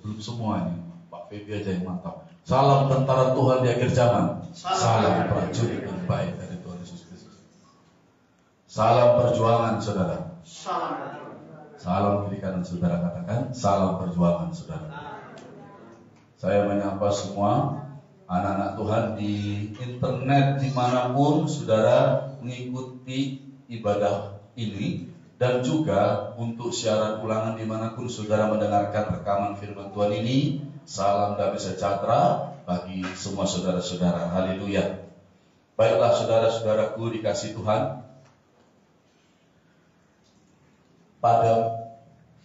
belum semuanya. Pak Febi aja yang mantap. Salam tentara Tuhan di akhir zaman. Salam prajurit yang baik dari Tuhan Yesus Kristus. Salam perjuangan, saudara. Salam kiri kanan, saudara katakan. Salam perjuangan, saudara. Saya menyapa semua anak-anak Tuhan di internet dimanapun saudara mengikuti ibadah ini, dan juga untuk siaran ulangan dimanapun saudara mendengarkan rekaman firman Tuhan ini. Salam damai sejahtera bagi semua saudara-saudara. Haleluya. Baiklah saudara-saudaraku dikasih Tuhan, pada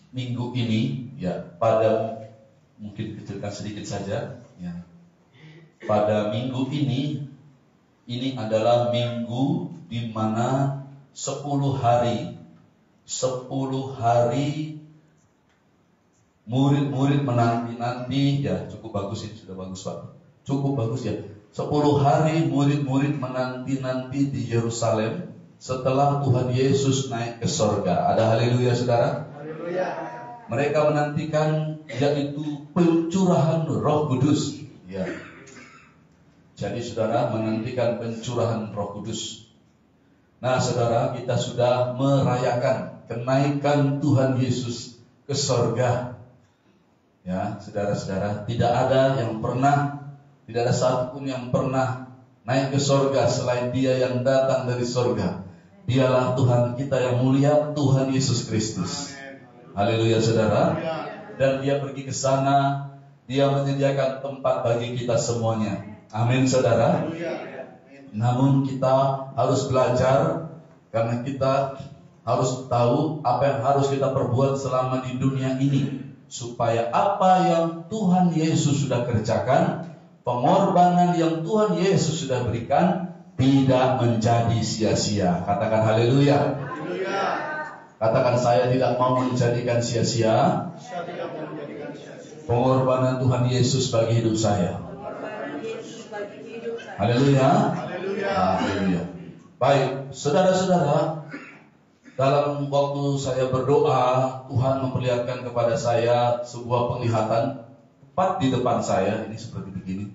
minggu ini mungkin kecilkan sedikit saja ya. Pada minggu ini adalah minggu di mana 10 hari murid-murid menanti-nanti ya. Cukup bagus ini, sudah bagus Pak. Cukup bagus ya. 10 hari murid-murid menanti-nanti di Yerusalem setelah Tuhan Yesus naik ke sorga. Ada haleluya saudara? Haleluya. Mereka menantikan yaitu pencurahan Roh Kudus ya. Jadi saudara menantikan pencurahan Roh Kudus. Nah saudara, kita sudah merayakan kenaikan Tuhan Yesus ke sorga. Ya, saudara-saudara, tidak ada satupun yang pernah naik ke sorga selain Dia yang datang dari sorga. Dialah Tuhan kita yang mulia, Tuhan Yesus Kristus. Haleluya saudara. Dan Dia pergi ke sana, Dia menyediakan tempat bagi kita semuanya. Amin saudara. Namun kita harus belajar, karena kita harus tahu apa yang harus kita perbuat selama di dunia ini, supaya apa yang Tuhan Yesus sudah kerjakan, pengorbanan yang Tuhan Yesus sudah berikan, tidak menjadi sia-sia. Katakan haleluya. Katakan, saya tidak mau menjadikan sia-sia pengorbanan Tuhan Yesus bagi hidup saya. Haleluya. Haleluya. Baik, saudara-saudara, dalam waktu saya berdoa, Tuhan memperlihatkan kepada saya sebuah penglihatan tepat di depan saya. Ini seperti begini.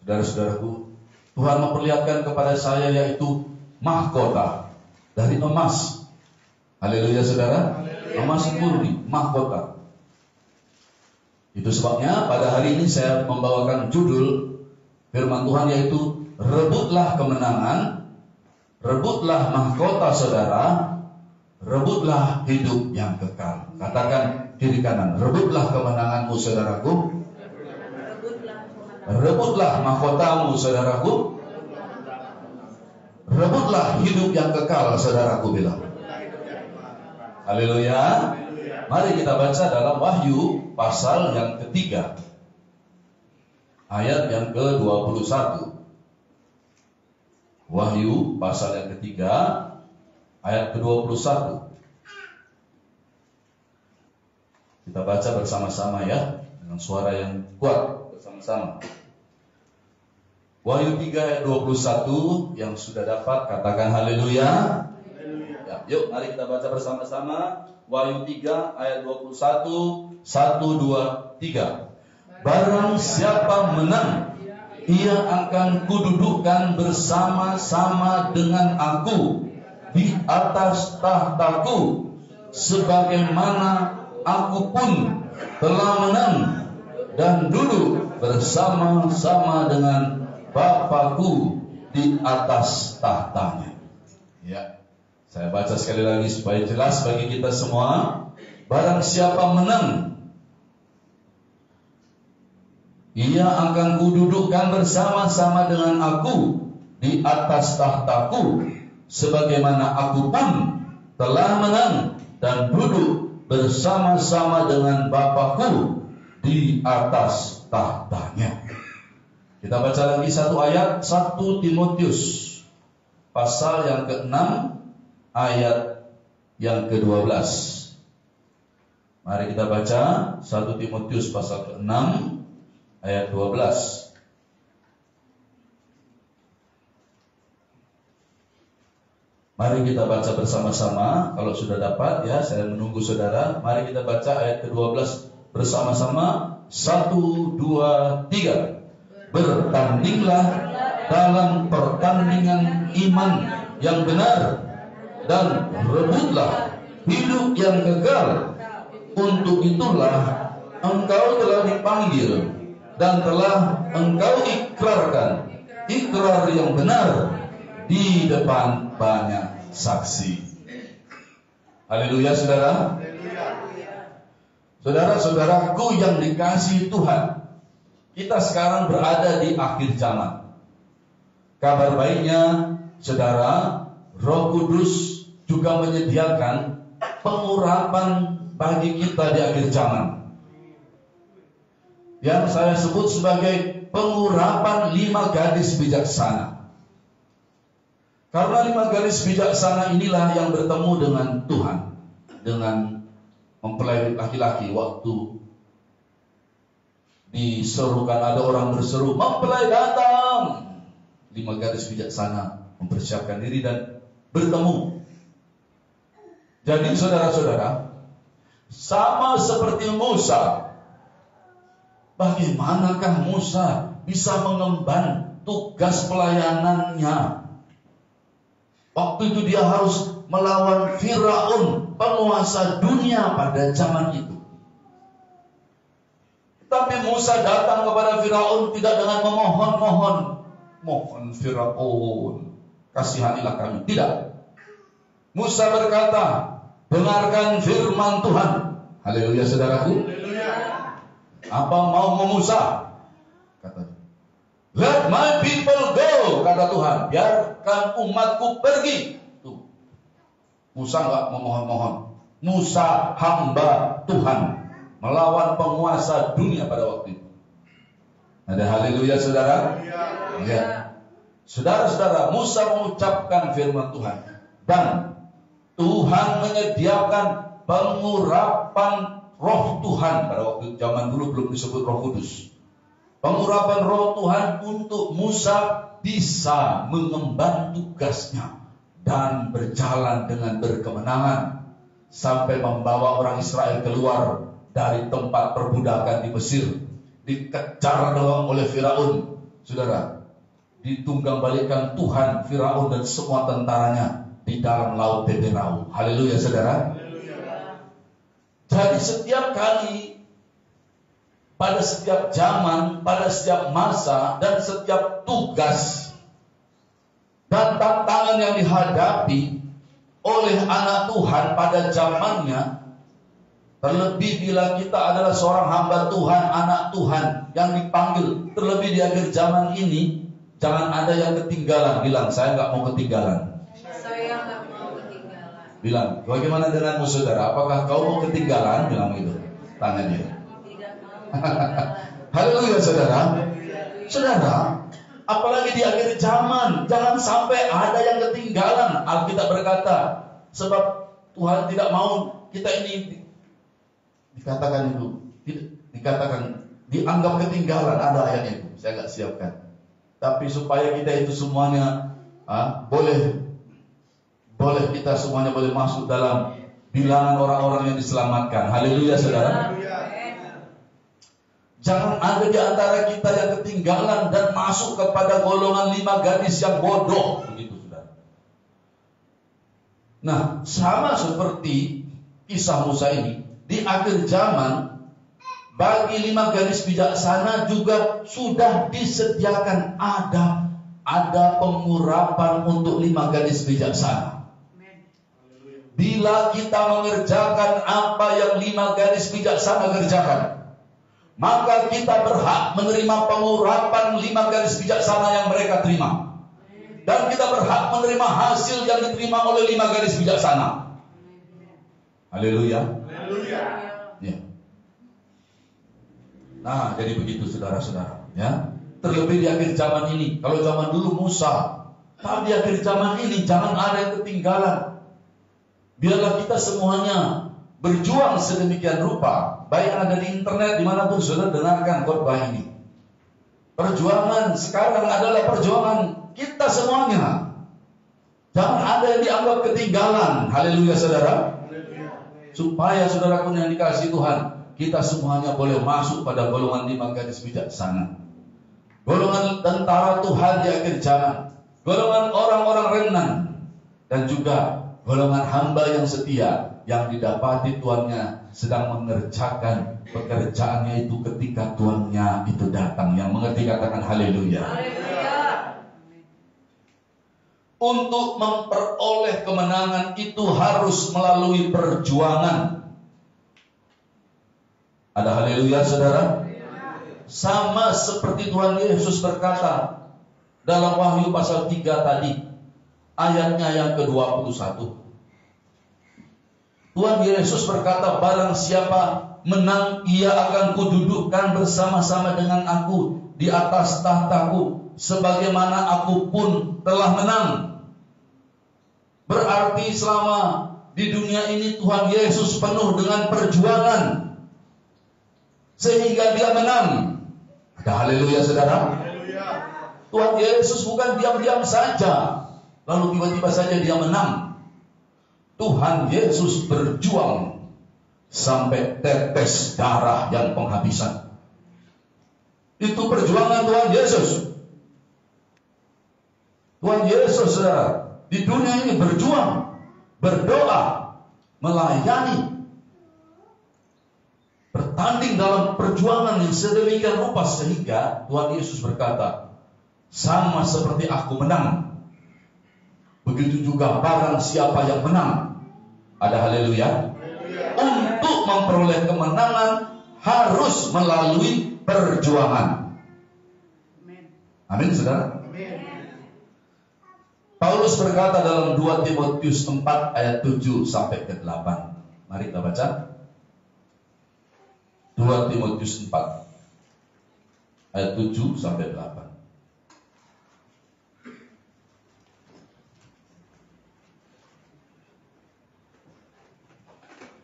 Saudara-saudaraku, Tuhan memperlihatkan kepada saya yaitu mahkota dari emas. Haleluya saudara. Emas murni, mahkota. Itu sebabnya pada hari ini saya membawakan judul firman Tuhan yaitu rebutlah kemenangan, rebutlah mahkota saudara, rebutlah hidup yang kekal. Katakan kiri kanan, rebutlah kemenanganmu saudaraku, rebutlah mahkotamu saudaraku, rebutlah hidup yang kekal saudaraku bilang. Haleluya. Mari kita baca dalam Wahyu pasal yang ketiga, ayat yang ke-21. Wahyu pasal yang ketiga, ayat ke-21. Kita baca bersama-sama ya, dengan suara yang kuat bersama-sama. Wahyu 3 ayat 21, yang sudah dapat katakan haleluya. Ya, yuk mari kita baca bersama-sama. Wahyu 3 ayat 21, 1, 2, 3. Barang siapa menang, ia akan kududukkan bersama-sama dengan aku di atas tahtaku, sebagaimana aku pun telah menang dan duduk bersama-sama dengan Bapakku di atas tahtanya. Ya, saya baca sekali lagi supaya jelas bagi kita semua. Barang siapa menang, ia akan kududukkan bersama-sama dengan aku di atas tahtaku, sebagaimana aku pun telah menang dan duduk bersama-sama dengan Bapakku di atas tahtanya. Kita baca lagi satu ayat, 1 Timotius pasal yang ke-6 ayat yang ke-12. Mari kita baca 1 Timotius pasal ke-6 ayat 12. Mari kita baca bersama-sama. Kalau sudah dapat ya, saya menunggu saudara. Mari kita baca ayat ke-12 Bersama-sama, 1, 2, 3. Bertandinglah dalam pertandingan iman yang benar, dan rebutlah hidup yang kekal. Untuk itulah engkau telah dipanggil dan telah engkau ikrarkan ikrar yang benar di depan banyak saksi. Haleluya, saudara. Saudara-saudaraku yang dikasihi Tuhan, kita sekarang berada di akhir zaman. Kabar baiknya, saudara, Roh Kudus juga menyediakan pengurapan bagi kita di akhir zaman, yang saya sebut sebagai pengurapan 5 gadis bijaksana. Karena 5 gadis bijaksana inilah yang bertemu dengan Tuhan, dengan mempelai laki-laki. Waktu diserukan, ada orang berseru, mempelai datang. 5 gadis bijaksana mempersiapkan diri dan bertemu. Jadi saudara-saudara, sama seperti Musa, bagaimanakah Musa bisa mengemban tugas pelayanannya? Waktu itu dia harus melawan Firaun, penguasa dunia pada zaman itu. Tapi Musa datang kepada Firaun tidak dengan memohon-mohon, mohon Firaun, kasihanilah kami. Tidak. Musa berkata, dengarkan firman Tuhan. Haleluya, saudaraku. Apa mau Musa? Katanya, let my people go, kata Tuhan. Biarkan umatku pergi. Tuh. Musa enggak memohon-mohon. Musa hamba Tuhan, melawan penguasa dunia pada waktu itu. Ada haleluya, saudara? Ya. Saudara-saudara, Musa mengucapkan firman Tuhan, dan Tuhan menyediakan pengurapan Roh Tuhan. Pada waktu zaman dulu belum disebut Roh Kudus. Pengurapan Roh Tuhan untuk Musa bisa mengemban tugasnya dan berjalan dengan berkemenangan sampai membawa orang Israel keluar dari tempat perbudakan di Mesir. Dikejar oleh Firaun. Saudara, ditunggang balikkan Tuhan Firaun dan semua tentaranya di dalam laut Teberau. Haleluya, saudara. Jadi setiap kali, pada setiap zaman, pada setiap masa, dan setiap tugas dan tantangan yang dihadapi oleh anak Tuhan pada zamannya, terlebih bila kita adalah seorang hamba Tuhan, anak Tuhan yang dipanggil, terlebih di akhir zaman ini, jangan ada yang ketinggalan. Bilang, saya nggak mau ketinggalan. Bilang, bagaimana denganmu, saudara? Apakah kau mau ketinggalan? Bilang itu. Tanya dia. Haleluya, saudara. Saudara, apalagi di akhir zaman, jangan sampai ada yang ketinggalan. Alkitab berkata, sebab Tuhan tidak mau kita ini dikatakan itu, dikatakan dianggap ketinggalan. Ada ayatnya itu, saya nggak siapkan. Tapi supaya kita itu semuanya boleh kita semuanya boleh masuk dalam bilangan orang-orang yang diselamatkan. Haleluya, saudara. Jangan ada di antara kita yang ketinggalan dan masuk kepada golongan 5 gadis yang bodoh. Begitu, saudara. Nah, sama seperti kisah Musa ini, di akhir zaman, bagi 5 gadis bijaksana juga sudah disediakan ada pengurapan untuk 5 gadis bijaksana. Bila kita mengerjakan apa yang 5 gadis bijaksana kerjakan, maka kita berhak menerima pengurapan 5 gadis bijaksana yang mereka terima. Dan kita berhak menerima hasil yang diterima oleh 5 gadis bijaksana. Haleluya. Ya. Nah, jadi begitu, saudara-saudara. Ya. Terlebih di akhir zaman ini. Kalau zaman dulu Musa, tapi di akhir zaman ini jangan ada yang ketinggalan. Biarlah kita semuanya berjuang sedemikian rupa, baik yang ada di internet, dimanapun saudara dengarkan khotbah ini. Perjuangan sekarang adalah perjuangan kita semuanya. Jangan ada yang dianggap ketinggalan. Haleluya, saudara. Supaya saudaraku yang dikasihi Tuhan, kita semuanya boleh masuk pada golongan 5 gadis bijaksana, golongan tentara Tuhan di akhir zaman, golongan orang-orang renang, dan juga golongan hamba yang setia yang didapati tuannya sedang mengerjakan pekerjaannya itu ketika tuannya itu datang. Yang mengerti katakan haleluya. Untuk memperoleh kemenangan itu harus melalui perjuangan. Ada haleluya saudara? Sama seperti Tuhan Yesus berkata dalam Wahyu pasal 3 tadi, ayatnya yang ke-21. Tuhan Yesus berkata, barang siapa menang, ia akan kududukkan bersama-sama dengan aku di atas tahtaku, sebagaimana aku pun telah menang. Berarti selama di dunia ini Tuhan Yesus penuh dengan perjuangan, sehingga dia menang. Ada haleluya saudara. Tuhan Yesus bukan diam-diam saja, lalu tiba-tiba saja dia menang. Tuhan Yesus berjuang sampai tetes darah yang penghabisan. Itu perjuangan Tuhan Yesus. Tuhan Yesus, saudara, di dunia ini berjuang, berdoa, melayani, bertanding dalam perjuangan yang sedemikian rupa sehingga Tuhan Yesus berkata, sama seperti aku menang, begitu juga barang siapa yang menang. Ada haleluya. Untuk memperoleh kemenangan harus melalui perjuangan. Amin saudara. Paulus berkata dalam 2 Timotius 4 ayat 7 sampai ke 8. Mari kita baca. 2 Timotius 4 ayat 7 sampai 8.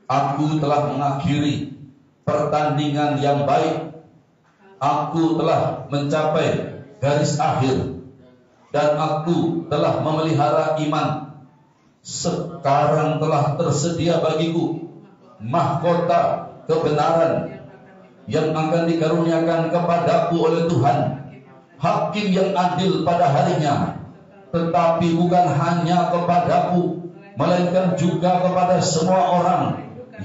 Aku telah mengakhiri pertandingan yang baik. Aku telah mencapai garis akhir. Dan aku telah memelihara iman. Sekarang telah tersedia bagiku mahkota kebenaran yang akan dikaruniakan kepadaku oleh Tuhan, Hakim yang adil pada harinya. Tetapi bukan hanya kepadaku, melainkan juga kepada semua orang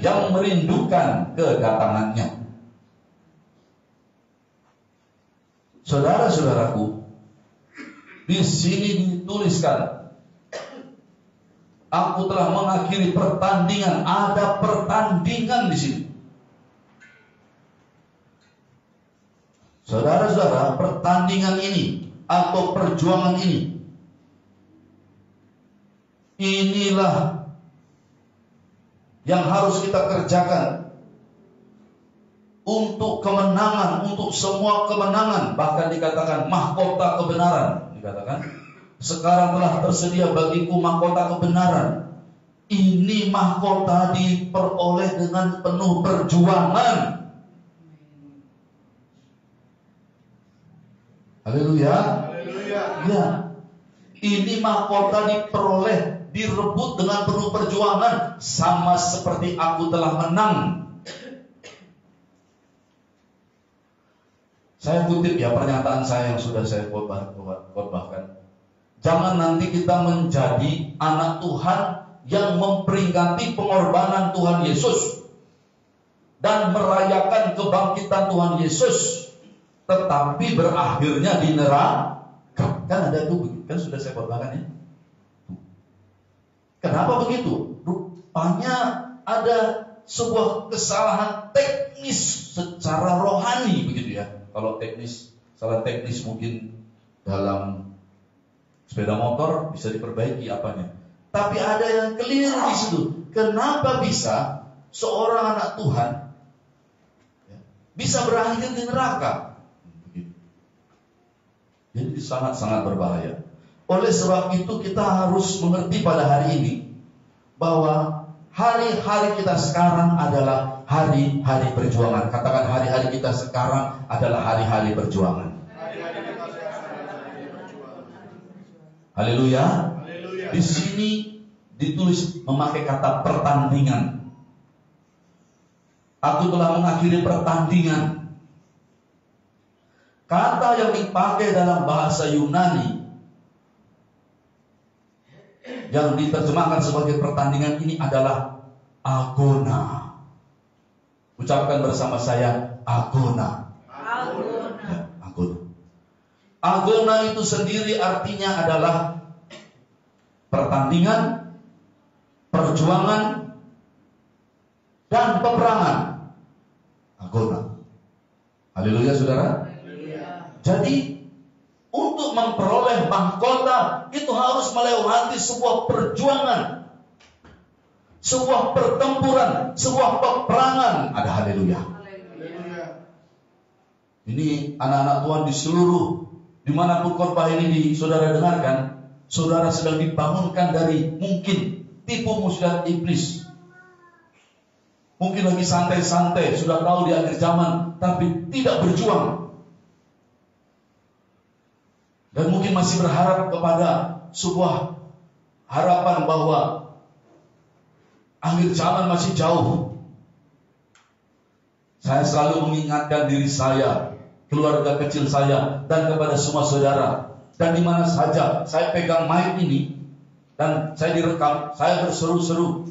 yang merindukan kedatangannya. Saudara-saudaraku, di sini dituliskan, aku telah mengakhiri pertandingan. Ada pertandingan di sini. Saudara-saudara, pertandingan ini atau perjuangan ini, inilah yang harus kita kerjakan untuk kemenangan, untuk semua kemenangan. Bahkan dikatakan mahkota kebenaran. Dikatakan sekarang telah tersedia bagiku mahkota kebenaran. Ini mahkota diperoleh dengan penuh perjuangan. Haleluya. Ya, ini mahkota diperoleh, direbut dengan penuh perjuangan, sama seperti aku telah menang. Saya kutip ya pernyataan saya yang sudah saya khotbahkan. Jangan nanti kita menjadi anak Tuhan yang memperingati pengorbanan Tuhan Yesus dan merayakan kebangkitan Tuhan Yesus, tetapi berakhirnya di neraka. Kan ada tuh, kan sudah saya khotbahkan ya. Kenapa begitu? Rupanya ada sebuah kesalahan teknis secara rohani begitu ya. Kalau teknis, salah teknis mungkin dalam sepeda motor bisa diperbaiki apanya. Tapi ada yang keliru di situ. Kenapa bisa seorang anak Tuhan bisa berakhir di neraka? Begitu. Jadi sangat-sangat berbahaya. Oleh sebab itu kita harus mengerti pada hari ini bahwa hari-hari kita sekarang adalah hari-hari perjuangan. Katakan hari-hari kita sekarang adalah hari-hari perjuangan. Haleluya. Di sini ditulis memakai kata pertandingan. Aku telah mengakhiri pertandingan. Kata yang dipakai dalam bahasa Yunani yang diterjemahkan sebagai pertandingan ini adalah agona. Ucapkan bersama saya, agona. Agona. Ya, agona. Agona itu sendiri artinya adalah pertandingan, perjuangan, dan peperangan. Agona. Haleluya, saudara. Jadi untuk memperoleh mahkota itu harus melewati sebuah perjuangan, sebuah pertempuran, sebuah peperangan. Ada haleluya. Ini anak-anak Tuhan di seluruh, dimanapun khotbah ini saudara dengarkan, saudara sedang dibangunkan dari mungkin tipu muslihat iblis. Mungkin lagi santai-santai, sudah tahu di akhir zaman, tapi tidak berjuang. Dan mungkin masih berharap kepada sebuah harapan bahwa akhir zaman masih jauh. Saya selalu mengingatkan diri saya, keluarga kecil saya, dan kepada semua saudara. Dan di mana saja saya pegang mic ini, dan saya direkam, saya berseru-seru.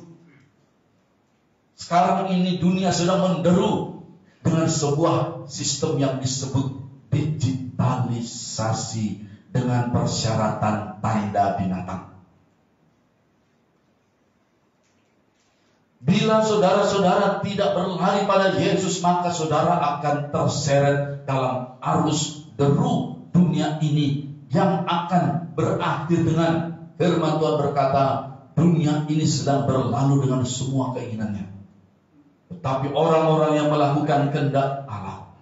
Sekarang ini dunia sedang menderu dengan sebuah sistem yang disebut digitalisasi dengan persyaratan tanda binatang. Bila saudara-saudara tidak berlari pada Yesus, maka saudara akan terseret dalam arus deru dunia ini yang akan berakhir dengan firman Tuhan berkata, dunia ini sedang berlalu dengan semua keinginannya. Tetapi orang-orang yang melakukan kehendak Allah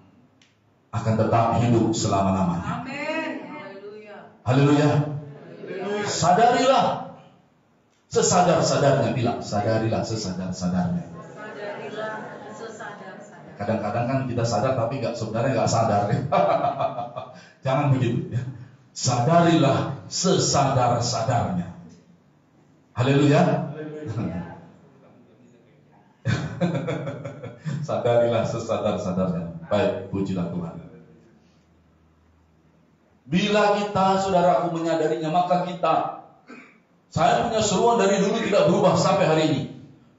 akan tetap hidup selama-lamanya. Haleluya. Sadarilah sesadar-sadarnya, bilang sadarilah sesadar-sadarnya. Kadang-kadang kan kita sadar tapi sebenarnya nggak sadar. Jangan begitu. Sadarilah sesadar-sadarnya. Haleluya. Sadarilah sesadar-sadarnya. Baik, pujilah Tuhan. Bila kita, saudaraku, menyadarinya, maka saya punya seruan dari dulu tidak berubah sampai hari ini.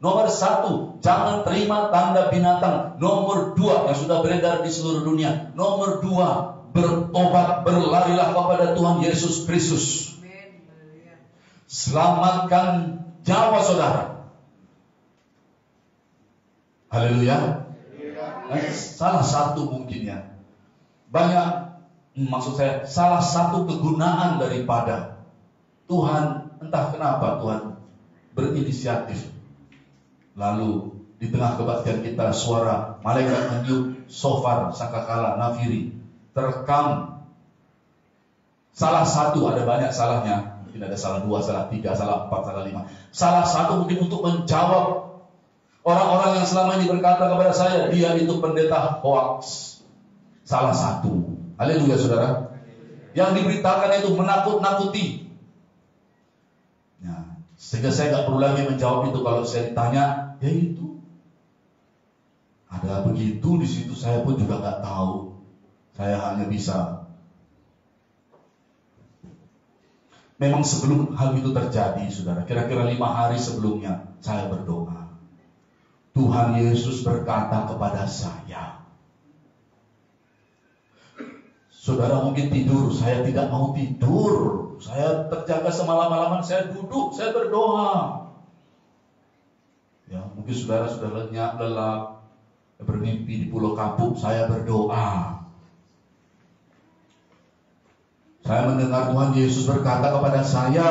Nomor 1, jangan terima tanda binatang. Nomor 2, yang sudah beredar di seluruh dunia. Nomor 2, bertobat, berlarilah kepada Tuhan Yesus Kristus. Selamatkan nyawa saudara. Haleluya. Salah satu mungkinnya. Maksud saya, salah satu kegunaan daripada Tuhan, entah kenapa Tuhan berinisiatif. Lalu di tengah kebaktian kita, suara malaikat meniup shofar, sangkakala, nafiri, terekam. Salah satu, ada banyak salahnya. Mungkin ada salah 2, salah 3, salah 4, salah 5. Salah satu mungkin untuk menjawab orang-orang yang selama ini berkata kepada saya, dia itu pendeta hoax. Salah satu. Haleluya, saudara. Yang diberitakan itu menakut-nakuti. Ya, sehingga saya nggak perlu lagi menjawab itu. Kalau saya ditanya, ya itu. Ada begitu di situ, saya pun juga nggak tahu. Saya hanya bisa. Memang sebelum hal itu terjadi, saudara, kira-kira 5 hari sebelumnya, saya berdoa. Tuhan Yesus berkata kepada saya, saudara mungkin tidur, saya tidak mau tidur. Saya terjaga semalam-malaman, saya duduk, saya berdoa. Ya, mungkin saudara sudah lelap, bermimpi di Pulau Kapuk, saya berdoa. Saya mendengar Tuhan Yesus berkata kepada saya,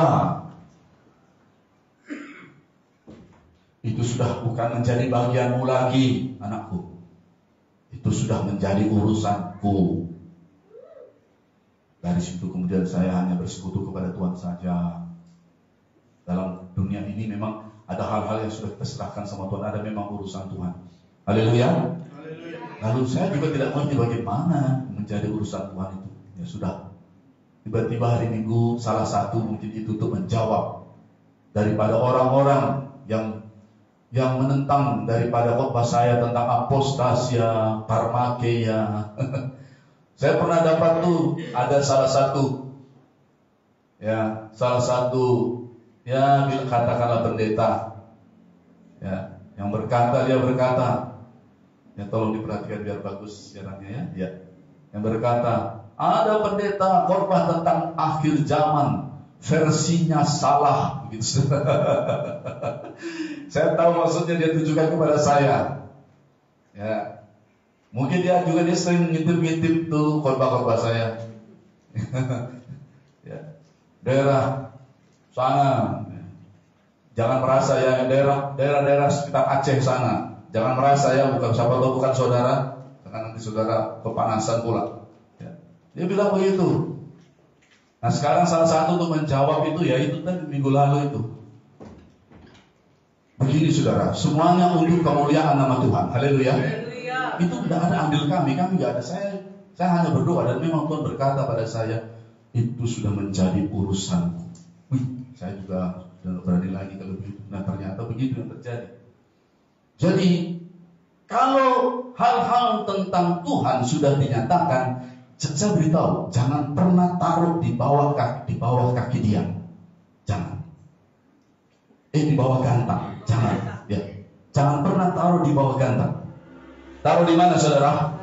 itu sudah bukan menjadi bagianmu lagi, anakku. Itu sudah menjadi urusanku. Dari situ kemudian saya hanya bersekutu kepada Tuhan saja. Dalam dunia ini memang ada hal-hal yang sudah kita serahkan sama Tuhan. Ada memang urusan Tuhan. Haleluya. Lalu saya juga tidak mengerti bagaimana menjadi urusan Tuhan itu. Ya sudah. Tiba-tiba hari Minggu salah satu mungkin itu untuk menjawab daripada orang-orang yang yang menentang daripada khotbah saya tentang apostasia, parmakeia. Saya pernah dapat tuh ada salah satu katakanlah pendeta, ya, yang dia berkata, ya tolong diperhatikan biar bagus siarannya ya. Yang berkata, ada pendeta khotbah tentang akhir zaman, versinya salah, begitu. Saya tahu maksudnya dia tujukan kepada saya. Ya, mungkin dia sering ngintip tuh khotbah saya. Ya, daerah sana, jangan merasa ya daerah sekitar Aceh sana, jangan merasa ya bukan siapa tahu bukan saudara, karena nanti saudara kepanasan pula. Ya. Dia bilang begitu. Nah sekarang salah satu untuk menjawab itu ya itu tadi minggu lalu itu. Begini saudara, semuanya untuk kemuliaan nama Tuhan. Haleluya. Itu tidak ada andil kami tidak ada. Saya hanya berdoa dan memang Tuhan berkata pada saya, itu sudah menjadi urusanku. Saya juga sudah berani lagi kalau begitu. Nah ternyata begitu yang terjadi. Jadi kalau hal-hal tentang Tuhan sudah dinyatakan, saya beritahu, jangan pernah taruh di bawah kaki dia. Jangan. Di bawah gantang. Jangan. Ya. Jangan pernah taruh di bawah gantang. Taruh di mana saudara?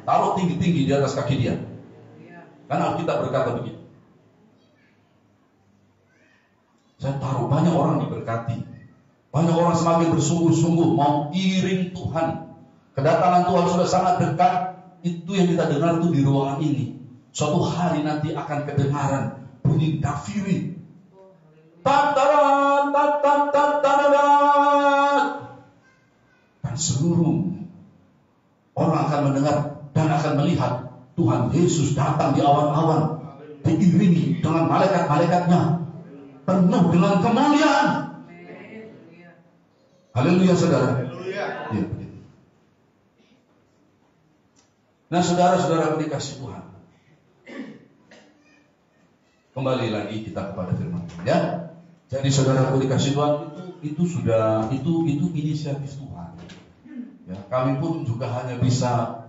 Taruh tinggi-tinggi di atas kaki dia. Karena Alkitab berkata begitu. Saya taruh banyak orang diberkati. Banyak orang semakin bersungguh-sungguh mau iring Tuhan. Kedatangan Tuhan sudah sangat dekat. Itu yang kita dengar itu di ruangan ini. Suatu hari nanti akan kedengaran bunyi dafiri. Dan seluruh orang akan mendengar dan akan melihat Tuhan Yesus datang di awan-awan, diiringi dengan malaikat-malaikatnya, penuh dengan kemuliaan. Haleluya saudara. Ya. Nah saudara-saudara dikasih Tuhan, kembali lagi kita kepada firman Tuhan ya. Jadi saudara dikasih Tuhan itu inisiatif Tuhan. Ya, kami pun juga hanya bisa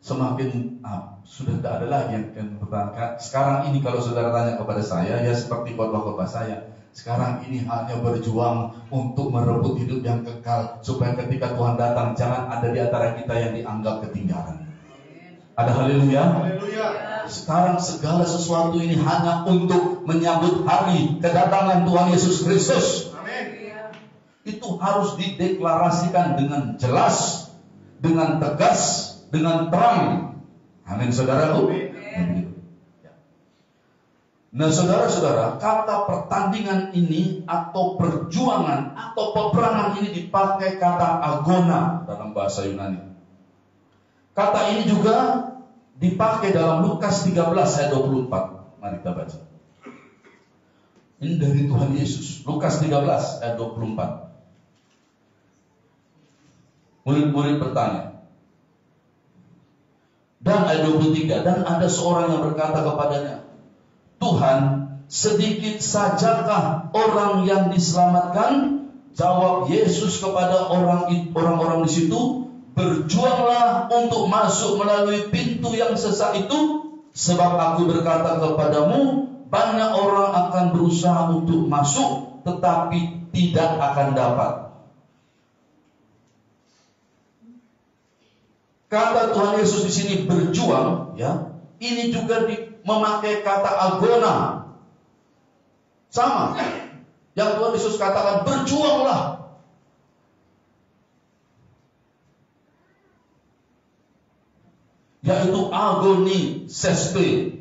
semakin sudah tidak ada lagi yang bertanya. Sekarang ini kalau saudara tanya kepada saya, ya seperti khotbah-khotbah saya. Sekarang ini hanya berjuang untuk merebut hidup yang kekal, supaya ketika Tuhan datang jangan ada di antara kita yang dianggap ketinggalan. Ada haleluya. Sekarang segala sesuatu ini hanya untuk menyambut hari kedatangan Tuhan Yesus Kristus. Itu harus dideklarasikan dengan jelas, dengan tegas, dengan terang. Amin saudaraku. Nah saudara-saudara, kata pertandingan ini atau perjuangan atau peperangan ini dipakai kata agona dalam bahasa Yunani. Kata ini juga dipakai dalam Lukas 13 ayat 24. Mari kita baca. Ini dari Tuhan Yesus. Lukas 13 ayat 24. Murid-murid bertanya. Dan ayat 23. Dan ada seorang yang berkata kepadanya, Tuhan, sedikit sajakah orang yang diselamatkan? Jawab Yesus kepada orang-orang di situ, berjuanglah untuk masuk melalui pintu yang sesak itu, sebab aku berkata kepadamu, banyak orang akan berusaha untuk masuk, tetapi tidak akan dapat. Kata Tuhan Yesus di sini berjuang, ya, ini juga memakai kata agona. Sama. Yang Tuhan Yesus katakan berjuanglah. Yaitu agoni seste.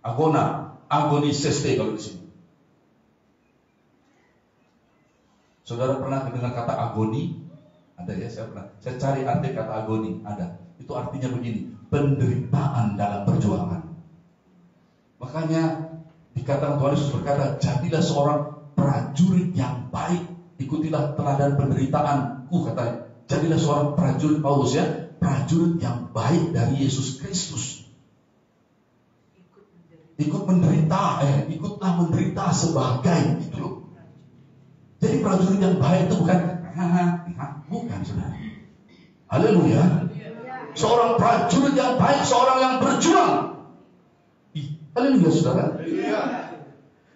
Agoni seste kalau di sini. Saudara pernah dengar kata agoni? Ada ya, saya pernah. Saya cari arti kata agoni, ada. Itu artinya begini, penderitaan dalam perjuangan. Makanya dikatakan Tuhan Yesus berkata, jadilah seorang prajurit yang baik, ikutilah teladan penderitaanku, katanya. Jadilah seorang prajurit, Paulus ya, prajurit yang baik dari Yesus Kristus. Ikutlah menderita sebagai itu loh. Jadi prajurit yang baik itu bukan saudara. Haleluya. Seorang prajurit yang baik, seorang yang berjuang. Haleluya saudara.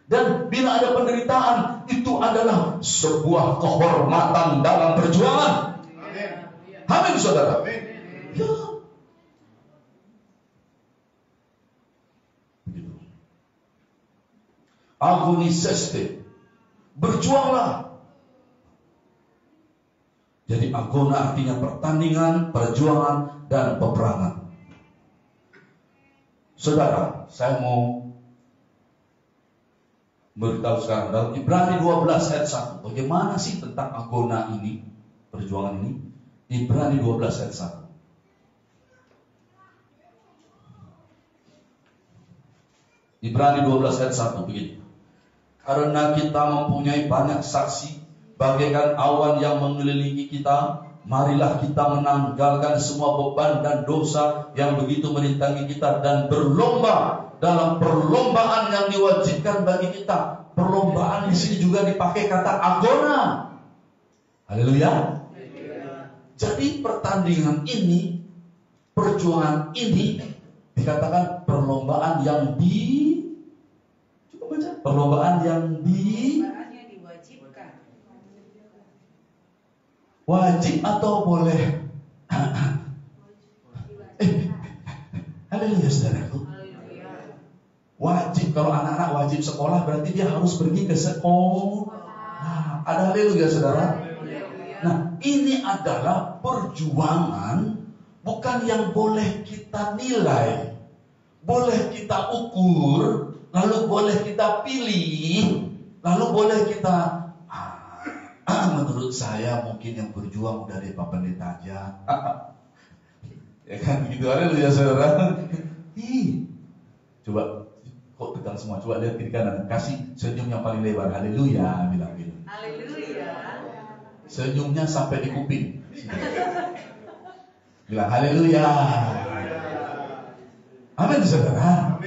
Dan bila ada penderitaan, itu adalah sebuah kehormatan dalam perjuangan. Amin saudara. Ya. Agoniseste, berjuanglah. Jadi agona artinya pertandingan, perjuangan, dan peperangan. Saudara, saya mau beritahu sekarang dalam Ibrani 12 ayat 1. Bagaimana sih tentang agona ini, perjuangan ini? Ibrani 12 ayat 1. Ibrani 12 ayat 1 begini. Karena kita mempunyai banyak saksi bagaikan awan yang mengelilingi kita, marilah kita menanggalkan semua beban dan dosa yang begitu merintangi kita dan berlomba dalam perlombaan yang diwajibkan bagi kita. Perlombaan di sini juga dipakai kata agona. Haleluya. Jadi pertandingan ini, perjuangan ini dikatakan perlombaan yang perlombaan yang diwajibkan. Wajib atau boleh? Haleluya saudaraku. Wajib, kalau anak-anak wajib sekolah berarti dia harus pergi ke sekolah. Nah, ada haleluya saudara. Nah, ini adalah perjuangan bukan yang boleh kita nilai, boleh kita ukur, lalu boleh kita pilih, lalu boleh kita menurut saya mungkin yang berjuang dari Pak Pendeta aja. Ya kan begitu, haleluya saudara. Coba kok tegang semua, coba lihat kiri kanan, kasih senyum yang paling lebar, haleluya, bilang gitu. Haleluya. Senyumnya sampai di kuping. Bilang haleluya. Amin saudara.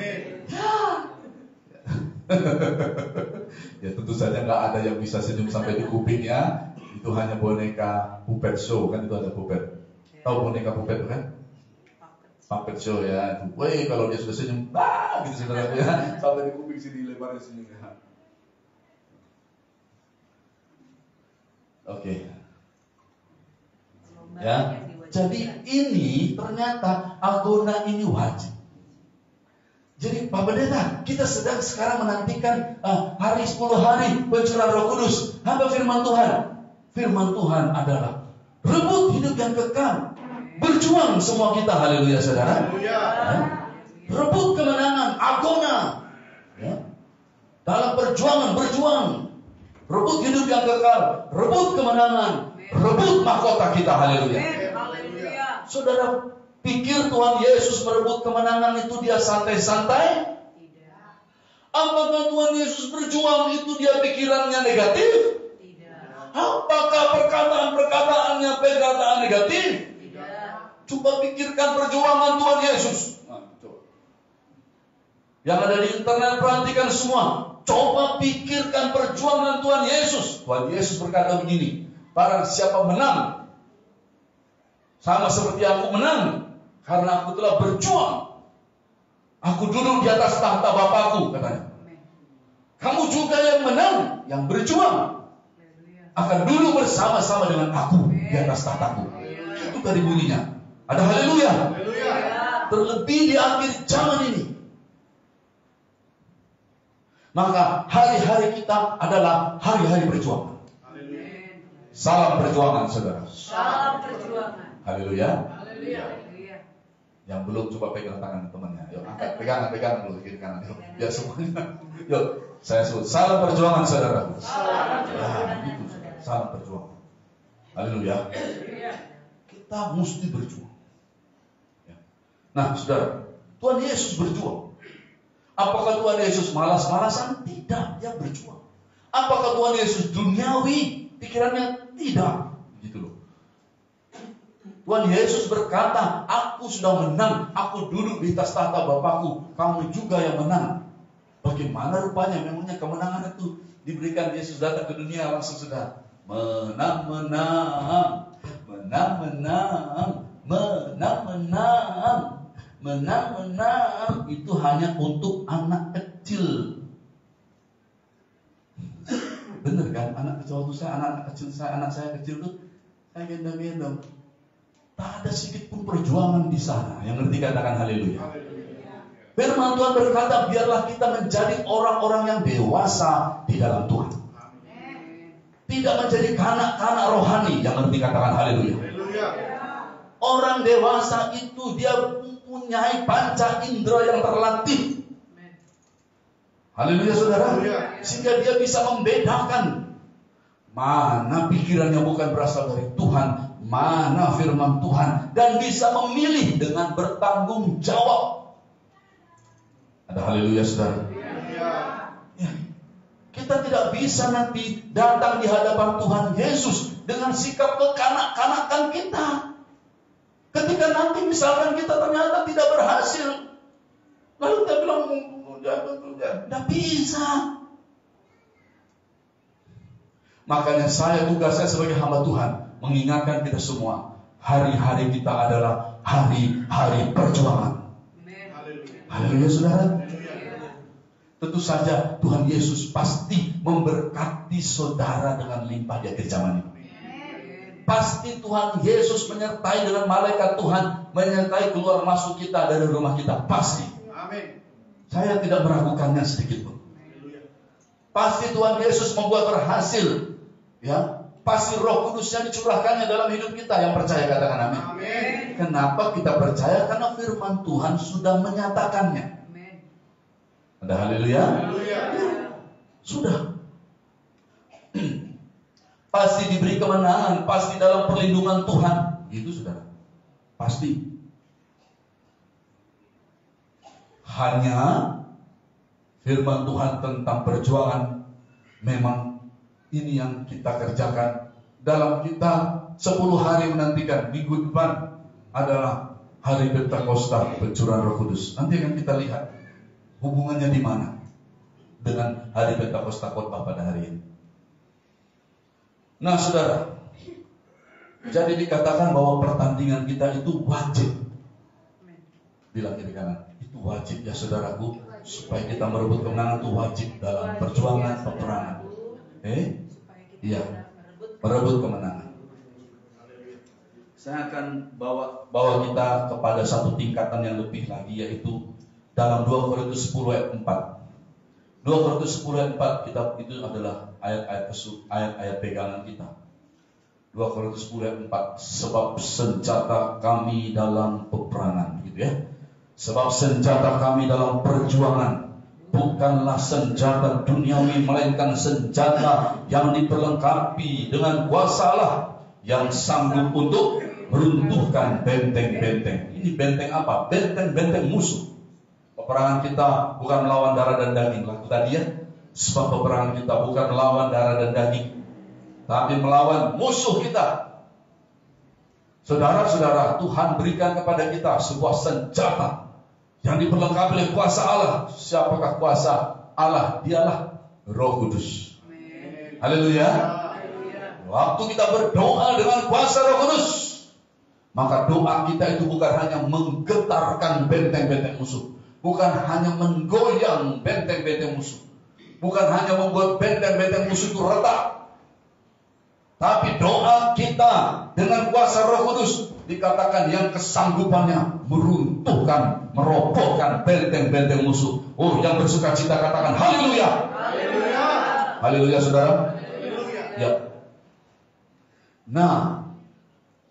Ya tentu saja nggak ada yang bisa senyum sampai di kuping ya. Itu hanya boneka puppet show kan, itu ada puppet. Tahu boneka puppet kan? Puppet show ya. Woi kalau dia sudah senyum, gitu saudara ya, sampai di kuping sini lebarnya senyumnya. Oke. Ya. Jadi ini ternyata agona ini wajib. Jadi Pak Pendeta, kita sedang sekarang menantikan hari 10 hari pencurahan Roh Kudus. Apa firman Tuhan? Firman Tuhan adalah rebut hidup yang kekal. Berjuang semua kita, haleluya saudara. Ya. Rebut kemenangan, agona. Ya. Dalam perjuangan, berjuang. Rebut hidup yang kekal, rebut kemenangan, rebut mahkota kita, haleluya. Saudara, pikir Tuhan Yesus merebut kemenangan itu dia santai-santai? Tidak. Apakah Tuhan Yesus berjuang itu dia pikirannya negatif? Tidak. Apakah perkataan-perkataannya perkataan negatif? Tidak. Coba pikirkan perjuangan Tuhan Yesus. Coba. Yang ada di internet perhatikan semua. Coba pikirkan perjuangan Tuhan Yesus. Tuhan Yesus berkata begini, barang siapa menang, sama seperti aku menang, karena aku telah berjuang. Aku duduk di atas tahta Bapakku, katanya. Kamu juga yang menang, yang berjuang, akan duduk bersama-sama dengan aku di atas tahtaku. Itu tadi bunyinya. Ada haleluya. Terlebih di akhir zaman ini. Maka hari-hari kita adalah hari-hari perjuangan. Salam perjuangan, saudara. Salam perjuangan. Haleluya. Haleluya. Yang belum coba pegang tangan temannya. Yuk, angkat, pegang dulu kiri kanan. Yuk, biar semuanya. Yuk, saya sebut salam perjuangan, saudara. Salam perjuangan. Gitu, salam perjuangan. Haleluya. Kita mesti berjuang. Ya. Nah, saudara, Tuhan Yesus berjuang. Apakah Tuhan Yesus malas-malasan? Tidak, dia berjuang. Apakah Tuhan Yesus duniawi? Pikirannya tidak. Gitu loh. Tuhan Yesus berkata, aku sudah menang, aku duduk di atas tahta Bapakku, kamu juga yang menang. bagaimana rupanya memangnya kemenangan itu diberikan Yesus datang ke dunia langsung sudah menang, menang, menang, menang, menang, menang, menang, menang. Itu hanya untuk anak kecil. Bener kan? Anak kecil waktu saya, anak saya kecil tuh saya gendong-gendong. Tak ada sedikit pun perjuangan di sana. Yang ngerti katakan haleluya. Firman Tuhan berkata, biarlah kita menjadi orang-orang yang dewasa di dalam Tuhan. Tidak menjadi kanak-kanak rohani. Yang ngerti katakan haleluya. Orang dewasa itu dia mempunyai panca indera yang terlatih. Haleluya saudara. Sehingga dia bisa membedakan mana pikiran yang bukan berasal dari Tuhan, mana firman Tuhan, dan bisa memilih dengan bertanggung jawab. Ada haleluya saudara. Ya. Kita tidak bisa nanti datang di hadapan Tuhan Yesus dengan sikap kekanak-kanakan kita. Ketika nanti misalkan kita ternyata tidak berhasil, lalu kita bilang tidak bisa. Makanya tugas saya sebagai hamba Tuhan mengingatkan kita semua, hari-hari kita adalah hari-hari perjuangan. Haleluya saudara. Tentu saja Tuhan Yesus pasti memberkati saudara dengan limpah di akhir zaman ini. Pasti Tuhan Yesus menyertai dengan malaikat Tuhan, menyertai keluar masuk kita dari rumah kita. Pasti. Amin. Saya tidak meragukannya sedikit pun. Pasti Tuhan Yesus membuat berhasil. Ya, pasti Roh Kudusnya dicurahkannya dalam hidup kita. Yang percaya katakan amin. Amin. Kenapa kita percaya? Karena firman Tuhan sudah menyatakannya. Amin. Ada haleluya? Haleluya. Sudah. Pasti diberi kemenangan, pasti dalam perlindungan Tuhan. Itu saudara. Pasti. Hanya firman Tuhan tentang perjuangan, memang ini yang kita kerjakan. Dalam kita 10 hari menantikan, minggu depan adalah hari Pentakosta, pencurahan Roh Kudus. Nanti akan kita lihat hubungannya di mana dengan hari Pentakosta khotbah pada hari ini. Nah saudara, jadi dikatakan bahwa pertandingan kita itu wajib. Bilang kiri kanan, itu wajib ya saudaraku. Supaya kita merebut kemenangan itu wajib dalam perjuangan peperangan. Iya, merebut kemenangan. Saya akan bawa kita kepada satu tingkatan yang lebih lagi, yaitu dalam 2 Korintus 10 ayat 4. 2 Korintus 10 ayat 4, kitab itu adalah ayat-ayat pegangan kita. 2 Korintus 10 ayat 4, sebab senjata kami dalam peperangan, gitu ya. Sebab senjata kami dalam perjuangan bukanlah senjata duniawi, melainkan senjata yang diperlengkapi dengan kuasa Allah yang sanggup untuk meruntuhkan benteng-benteng. Ini benteng apa? Benteng-benteng musuh. Peperangan kita bukan melawan darah dan daging. Lagu tadi ya. Sebab peperangan kita bukan melawan darah dan daging, tapi melawan musuh kita. Saudara-saudara, Tuhan berikan kepada kita sebuah senjata yang diperlengkapi oleh kuasa Allah. Siapakah kuasa Allah? Dialah Roh Kudus. Haleluya. Waktu kita berdoa dengan kuasa Roh Kudus, maka doa kita itu bukan hanya menggetarkan benteng-benteng musuh, bukan hanya menggoyang benteng-benteng musuh, bukan hanya membuat benteng-benteng musuh itu retak, tapi doa kita dengan kuasa Roh Kudus dikatakan yang kesanggupannya meruntuhkan, merobohkan benteng-benteng musuh. Oh, yang bersuka cita katakan haleluya. Haleluya. Haleluya saudara. Haleluya. Ya. Nah,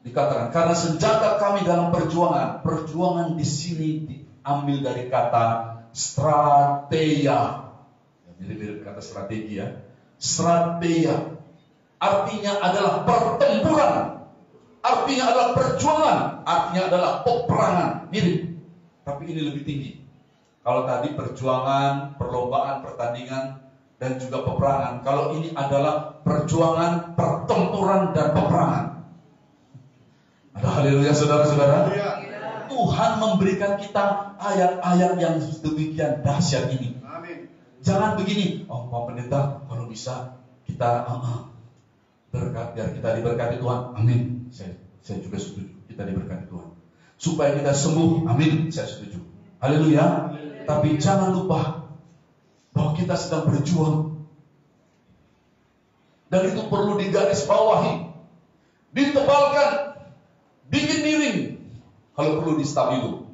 dikatakan karena senjata kami dalam perjuangan. Perjuangan di sini diambil dari kata strategia. Mirip-mirip kata strategi ya. Strategia artinya adalah pertempuran, artinya adalah perjuangan, artinya adalah peperangan. Mirip, tapi ini lebih tinggi. Kalau tadi perjuangan, perlombaan, pertandingan, dan juga peperangan. Kalau ini adalah perjuangan, pertempuran, dan peperangan. Ada haleluya saudara-saudara. Tuhan memberikan kita ayat-ayat yang demikian dahsyat ini. Jangan begini, oh Pak Pendeta, kalau bisa kita berkat, biar kita diberkati Tuhan. Amin. Saya juga setuju, kita diberkati Tuhan. Supaya kita sembuh, amin. Saya setuju. Haleluya. Tapi jangan lupa bahwa kita sedang berjuang. Dan itu perlu digaris bawahi, ditebalkan, bikin miring, kalau perlu distabilo,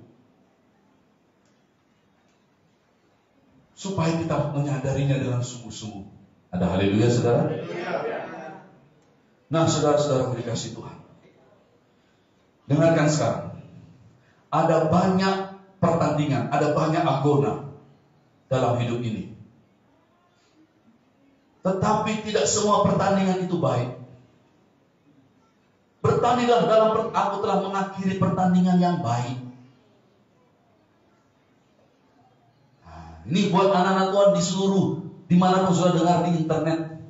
supaya kita menyadarinya dengan sungguh-sungguh. Ada haleluya, saudara? Nah, saudara-saudara dikasih Tuhan, dengarkan sekarang. Ada banyak pertandingan, ada banyak agona dalam hidup ini. Tetapi tidak semua pertandingan itu baik. Bertandinglah aku telah mengakhiri pertandingan yang baik. Nah, ini buat anak-anak Tuhan di seluruh, dimanapun sudah dengar di internet.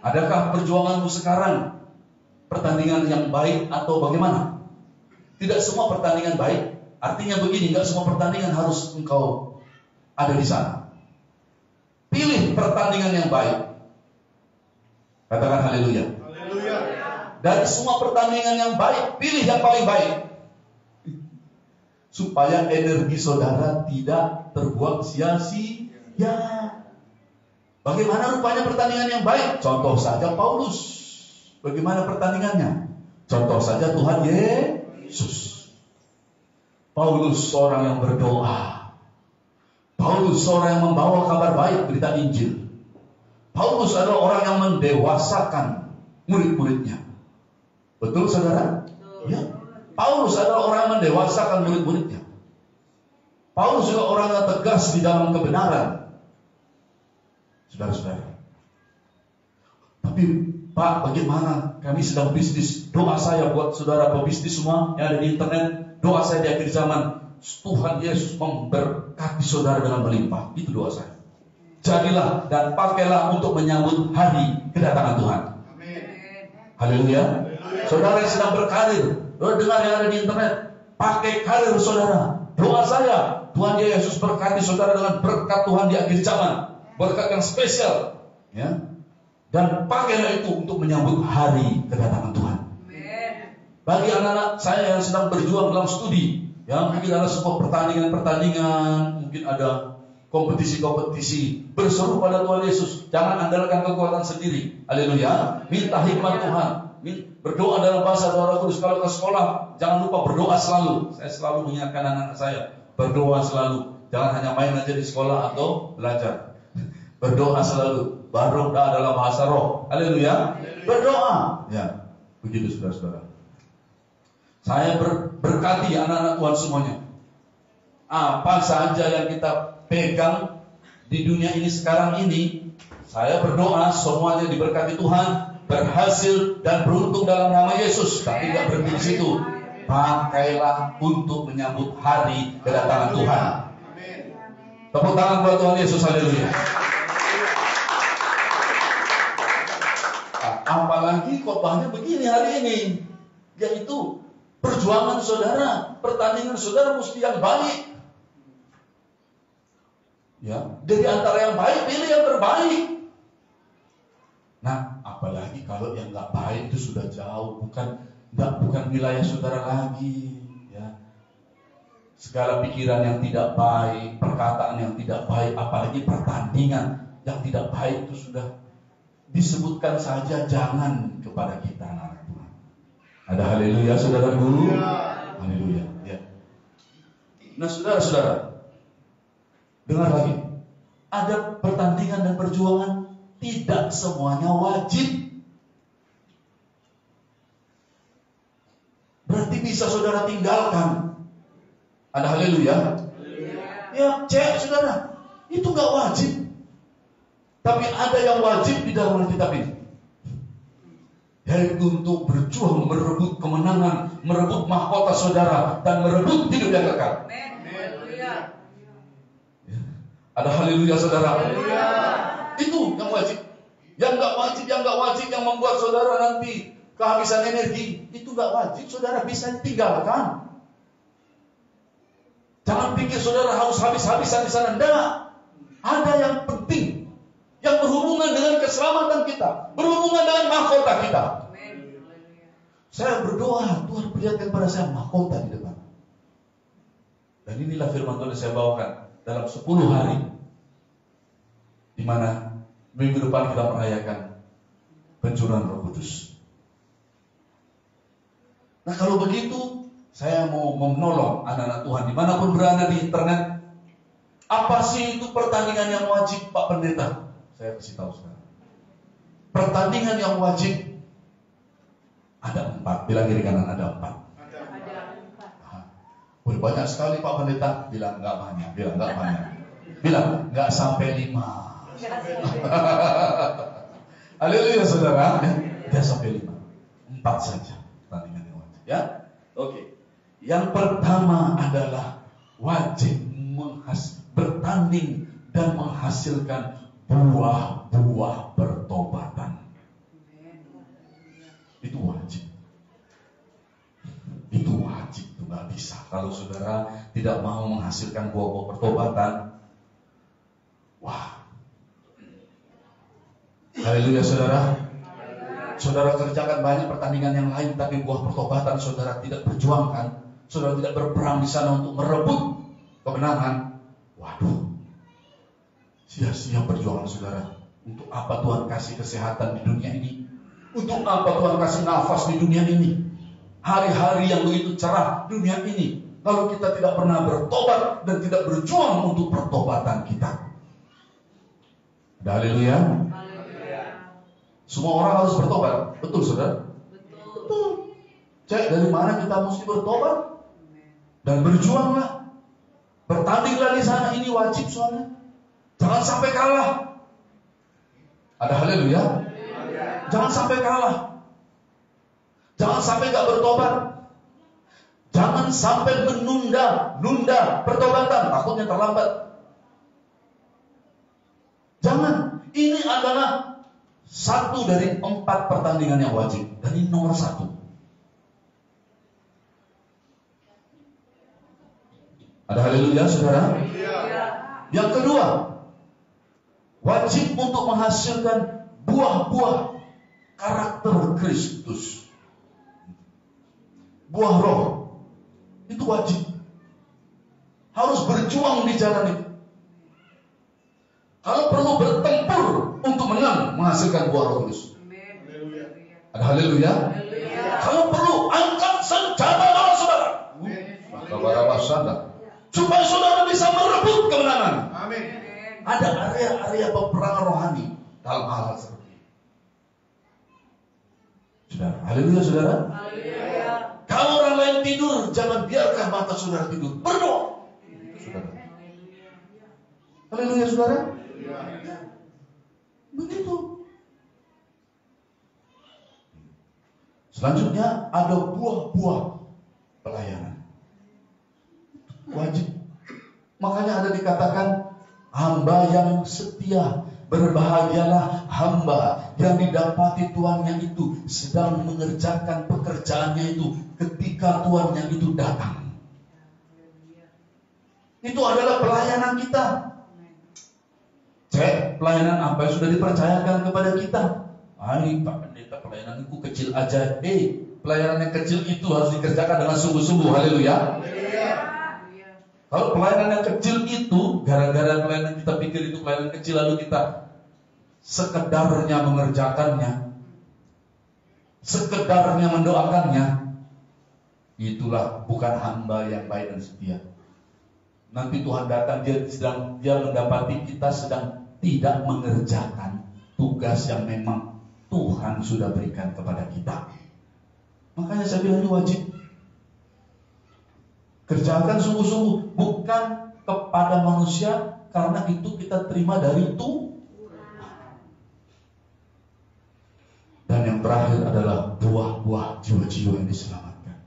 Adakah perjuanganmu sekarang pertandingan yang baik atau bagaimana? Tidak semua pertandingan baik. Artinya begini, tidak semua pertandingan harus engkau ada di sana. Pilih pertandingan yang baik. Katakan haleluya. Dari semua pertandingan yang baik, pilih yang paling baik. Supaya energi saudara tidak terbuang sia-sia. Bagaimana rupanya pertandingan yang baik? Contoh saja Paulus. Bagaimana pertandingannya? Contoh saja Tuhan Yesus. Paulus seorang yang berdoa. Paulus seorang yang membawa kabar baik, berita Injil. Paulus adalah orang yang mendewasakan murid-muridnya. Betul, saudara? Ya. Paulus adalah orang yang mendewasakan murid-muridnya. Paulus juga orang yang tegas di dalam kebenaran. Saudara-saudara. Tapi, Pak, bagaimana? Kami sedang bisnis. Doa saya buat saudara pebisnis semua yang ada di internet. Doa saya di akhir zaman, Tuhan Yesus memberkati saudara dengan melimpah. Itu doa saya. Jadilah dan pakailah untuk menyambut hari kedatangan Tuhan. Amin. Haleluya. Saudara yang sedang berkarir, dengar yang ada di internet, pakai karir saudara. Doa saya, Tuhan Yesus berkati saudara dengan berkat Tuhan di akhir zaman, berkat yang spesial, ya. Dan pakailah itu untuk menyambut hari kedatangan Tuhan. Amin. Bagi anak-anak saya yang sedang berjuang dalam studi, ya, mungkin ada sebuah pertandingan, mungkin ada kompetisi-kompetisi, berseru pada Tuhan Yesus. Jangan andalkan kekuatan sendiri. Haleluya. Minta hikmat Tuhan. Berdoa dalam bahasa Roh Kudus. Kalau ke sekolah, jangan lupa berdoa selalu. Saya selalu mengingatkan anak-anak saya, berdoa selalu. Jangan hanya main aja di sekolah atau belajar. Berdoa selalu. Berdoa dalam bahasa roh. Haleluya. Berdoa. Ya, begitu saudara-saudara. Saya berkati anak-anak Tuhan semuanya. Apa saja yang kita pegang di dunia ini sekarang ini, saya berdoa semuanya diberkati Tuhan, berhasil dan beruntung dalam nama Yesus. Tapi tidak berhenti di situ. Pakailah untuk menyambut hari kedatangan Tuhan. Tepuk tangan buat Tuhan Yesus. Haleluya. Apalagi khotbahnya begini hari ini, yaitu perjuangan saudara, pertandingan saudara mesti yang baik. Ya, dari antara yang baik pilih yang terbaik. Nah, apalagi kalau yang nggak baik itu sudah jauh, bukan wilayah saudara lagi. Ya, segala pikiran yang tidak baik, perkataan yang tidak baik, apalagi pertandingan yang tidak baik itu sudah disebutkan saja jangan kepada kita anak Tuhan. Ada haleluya saudaraku. Haleluya. Ya. Nah saudara-saudara, dengar lagi. Ada pertandingan dan perjuangan, tidak semuanya wajib. Berarti bisa saudara tinggalkan. Ada haleluya. Ya, cek saudara, itu gak wajib. Tapi ada yang wajib di dalam Alkitab ini, yaitu untuk berjuang merebut kemenangan, merebut mahkota saudara, dan merebut hidup yang kekal. Haleluya. Ada haleluya saudara. Haleluya. Itu yang wajib. Yang nggak wajib yang membuat saudara nanti kehabisan energi, itu nggak wajib, saudara bisa tinggalkan. Jangan pikir saudara harus habis-habisan di sana. Enggak. Ada yang penting, yang berhubungan dengan keselamatan kita, berhubungan dengan mahkota kita. Saya berdoa, Tuhan perlihatkan pada saya mahkota di depan. Dan inilah firman Tuhan yang saya bawakan dalam 10 hari, di mana minggu depan kita merayakan pencurahan Roh Kudus. Nah kalau begitu, saya mau menolong anak-anak Tuhan dimanapun berada di internet. Apa sih itu pertandingan yang wajib, Pak Pendeta? Saya kasih tahu sekarang. Pertandingan yang wajib ada 4. Bilang kiri kanan, ada 4. Banyak sekali Pak Pendeta. Bilang enggak banyak. Bilang enggak banyak. Bilang enggak sampai 5. Haleluya saudara. Enggak sampai 5. 4 saja pertandingan yang wajib. Ya. Oke. Yang pertama adalah wajib bertanding dan menghasilkan buah-buah pertobatan. Itu wajib. Itu wajib, itu nggak bisa. Kalau saudara tidak mau menghasilkan buah-buah pertobatan, wah. Haleluya saudara. Saudara kerjakan banyak pertandingan yang lain, tapi buah pertobatan saudara tidak perjuangkan, saudara tidak berperang di sana untuk merebut kemenangan. Waduh, sia-sia perjuangan saudara. Untuk apa Tuhan kasih kesehatan di dunia ini? Untuk apa Tuhan kasih nafas di dunia ini? Hari-hari yang begitu cerah dunia ini, kalau kita tidak pernah bertobat dan tidak berjuang untuk pertobatan kita. Haleluya. Semua orang harus bertobat. Betul saudara? Betul. Cek dari mana kita mesti bertobat. Dan berjuanglah. Bertandinglah di sana, ini wajib soalnya. Jangan sampai kalah. Ada haleluya. Jangan sampai kalah. Jangan sampai gak bertobat. Jangan sampai nunda pertobatan. Takutnya terlambat. Jangan. Ini adalah 1 dari 4 pertandingan yang wajib. Dan ini nomor 1. Ada haleluya saudara? Yang kedua, wajib untuk menghasilkan buah-buah karakter Kristus. Buah roh. Itu wajib. Harus berjuang di jalan itu. Kalau perlu bertempur untuk menang, menghasilkan buah Roh Kudus. Ada haleluya. Kalau perlu angkat senjata lawan saudara. Supaya saudara bisa merebut kemenangan. Amin. Ada area-area peperangan rohani dalam hal-hal seperti ini. Saudara, haleluya saudara. Haleluya. Kalau orang lain tidur, jangan biarkan mata saudara tidur. Berdoa. Saudara. Haleluya saudara. Begitu. Selanjutnya ada buah-buah pelayanan. Wajib. Makanya ada dikatakan hamba yang setia. Berbahagialah hamba yang didapati tuannya itu sedang mengerjakan pekerjaannya itu ketika tuannya itu datang. Itu adalah pelayanan kita. Cek pelayanan apa yang sudah dipercayakan kepada kita. Hai Pak Pendeta, pelayananku kecil aja. Pelayanan yang kecil itu harus dikerjakan dengan sungguh-sungguh. Haleluya. Kalau pelayanan yang kecil itu, gara-gara pelayanan kita pikir itu pelayanan kecil, lalu kita sekedarnya mengerjakannya, sekedarnya mendoakannya, itulah bukan hamba yang baik dan setia. Nanti Tuhan datang, dia mendapati kita sedang tidak mengerjakan tugas yang memang Tuhan sudah berikan kepada kita. Makanya saya bilang ini wajib. Kerjakan sungguh-sungguh, bukan kepada manusia, karena itu kita terima dari Tuhan. Dan yang terakhir adalah buah-buah jiwa-jiwa yang diselamatkan.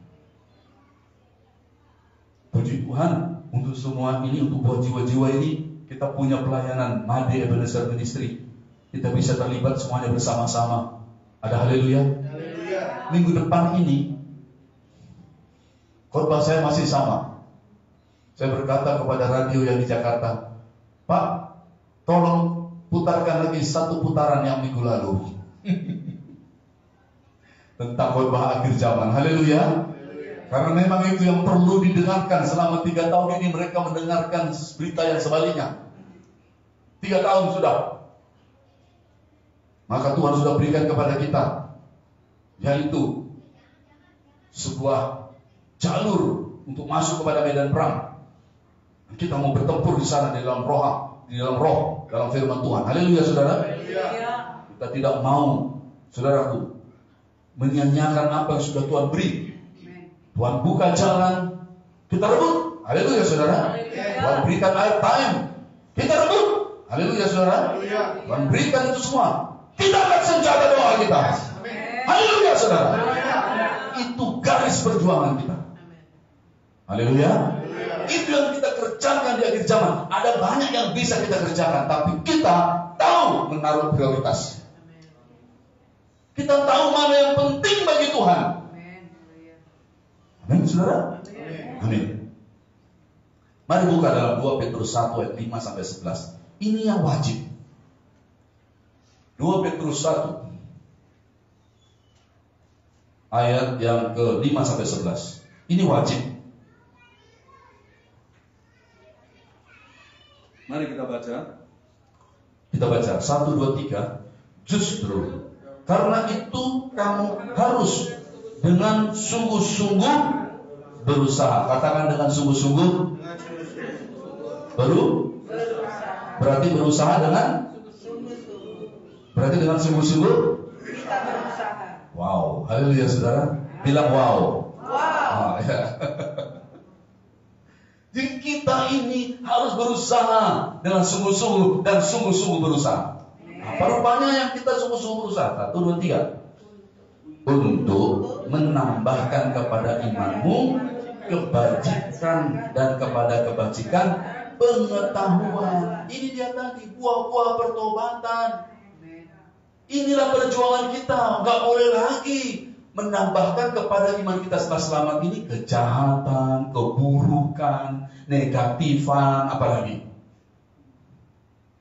Puji Tuhan, untuk semua ini, untuk buah jiwa-jiwa ini, kita punya pelayanan Made Ebenezer Ministry. Kita bisa terlibat semuanya bersama-sama. Ada haleluya. Minggu depan ini khotbah saya masih sama. Saya berkata kepada radio yang di Jakarta, Pak, Tolong putarkan lagi satu putaran yang minggu lalu tentang khotbah akhir zaman. Haleluya. Karena memang itu yang perlu didengarkan. Selama 3 tahun ini mereka mendengarkan berita yang sebaliknya. 3 tahun sudah. Maka Tuhan sudah berikan kepada kita, yaitu sebuah jalur untuk masuk kepada medan perang. Kita mau bertempur di sana di dalam roh, dalam firman Tuhan. Haleluya, saudara. Kita tidak mau, saudaraku, menyanyiakan apa yang sudah Tuhan beri. Tuhan buka jalan, kita rebut. Haleluya, saudara. Tuhan berikan air time, kita rebut. Haleluya, saudara. Tuhan berikan itu semua. Kita akan senjata doa kita. Haleluya, saudara. Itu garis perjuangan kita. Haleluya. Itu yang kita kerjakan di akhir zaman. Ada banyak yang bisa kita kerjakan, tapi kita tahu menaruh prioritas. Kita tahu mana yang penting bagi Tuhan. Amin, saudara. Amin. Mari buka dalam 2 Petrus 1 ayat 5 sampai 11. Ini yang wajib. 2 Petrus 1 ayat yang ke-5 sampai 11. Ini wajib. Mari kita baca. Kita baca 1, 2, 3. Justru karena itu kamu harus dengan sungguh-sungguh berusaha. Katakan dengan sungguh-sungguh. Berarti berusaha dengan sungguh-sungguh. Kita berusaha. Wow, haleluya, saudara. Bilang wow. Wow. Ya. Jadi kita ini harus berusaha dengan sungguh-sungguh dan sungguh-sungguh berusaha. Apa rupanya yang kita sungguh-sungguh berusaha? 1, 2, 3. Untuk menambahkan kepada imanmu kebajikan dan kepada kebajikan pengetahuan. Ini dia tadi buah-buah pertobatan. Inilah perjuangan kita. Gak boleh lagi menambahkan kepada iman kita setelah selamat ini kejahatan, keburukan, negatifan, apalagi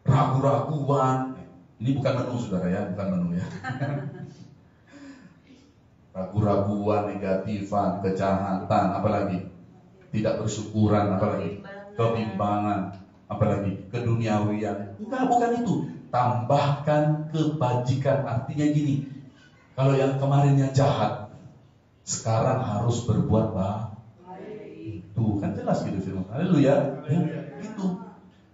ragu-raguan. Ini bukan menu, saudara ya, bukan menu ya. Ragu-raguan, negatifan, kejahatan, apalagi tidak bersyukuran, apalagi kebimbangan, apalagi keduniawian. Enggak, bukan itu. Tambahkan kebajikan. Artinya gini, kalau yang kemarin yang jahat, sekarang harus berbuat baik. Itu kan jelas gitu firman. Haleluya. Ya, itu.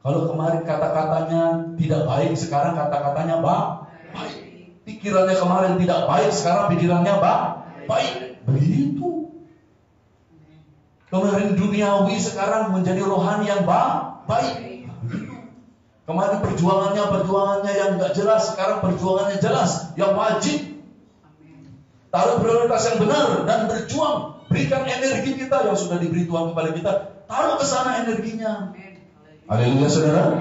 Kalau kemarin kata-katanya tidak baik, sekarang kata-katanya baik. Pikirannya kemarin tidak baik, sekarang pikirannya baik. Begitu. Kemarin duniawi, sekarang menjadi rohani yang baik. Kemarin perjuangannya yang nggak jelas, sekarang perjuangannya jelas, yang wajib. Taruh prioritas yang benar dan berjuang. Berikan energi kita yang sudah diberi Tuhan kepada kita. Taruh ke sana energinya. Haleluya, saudara.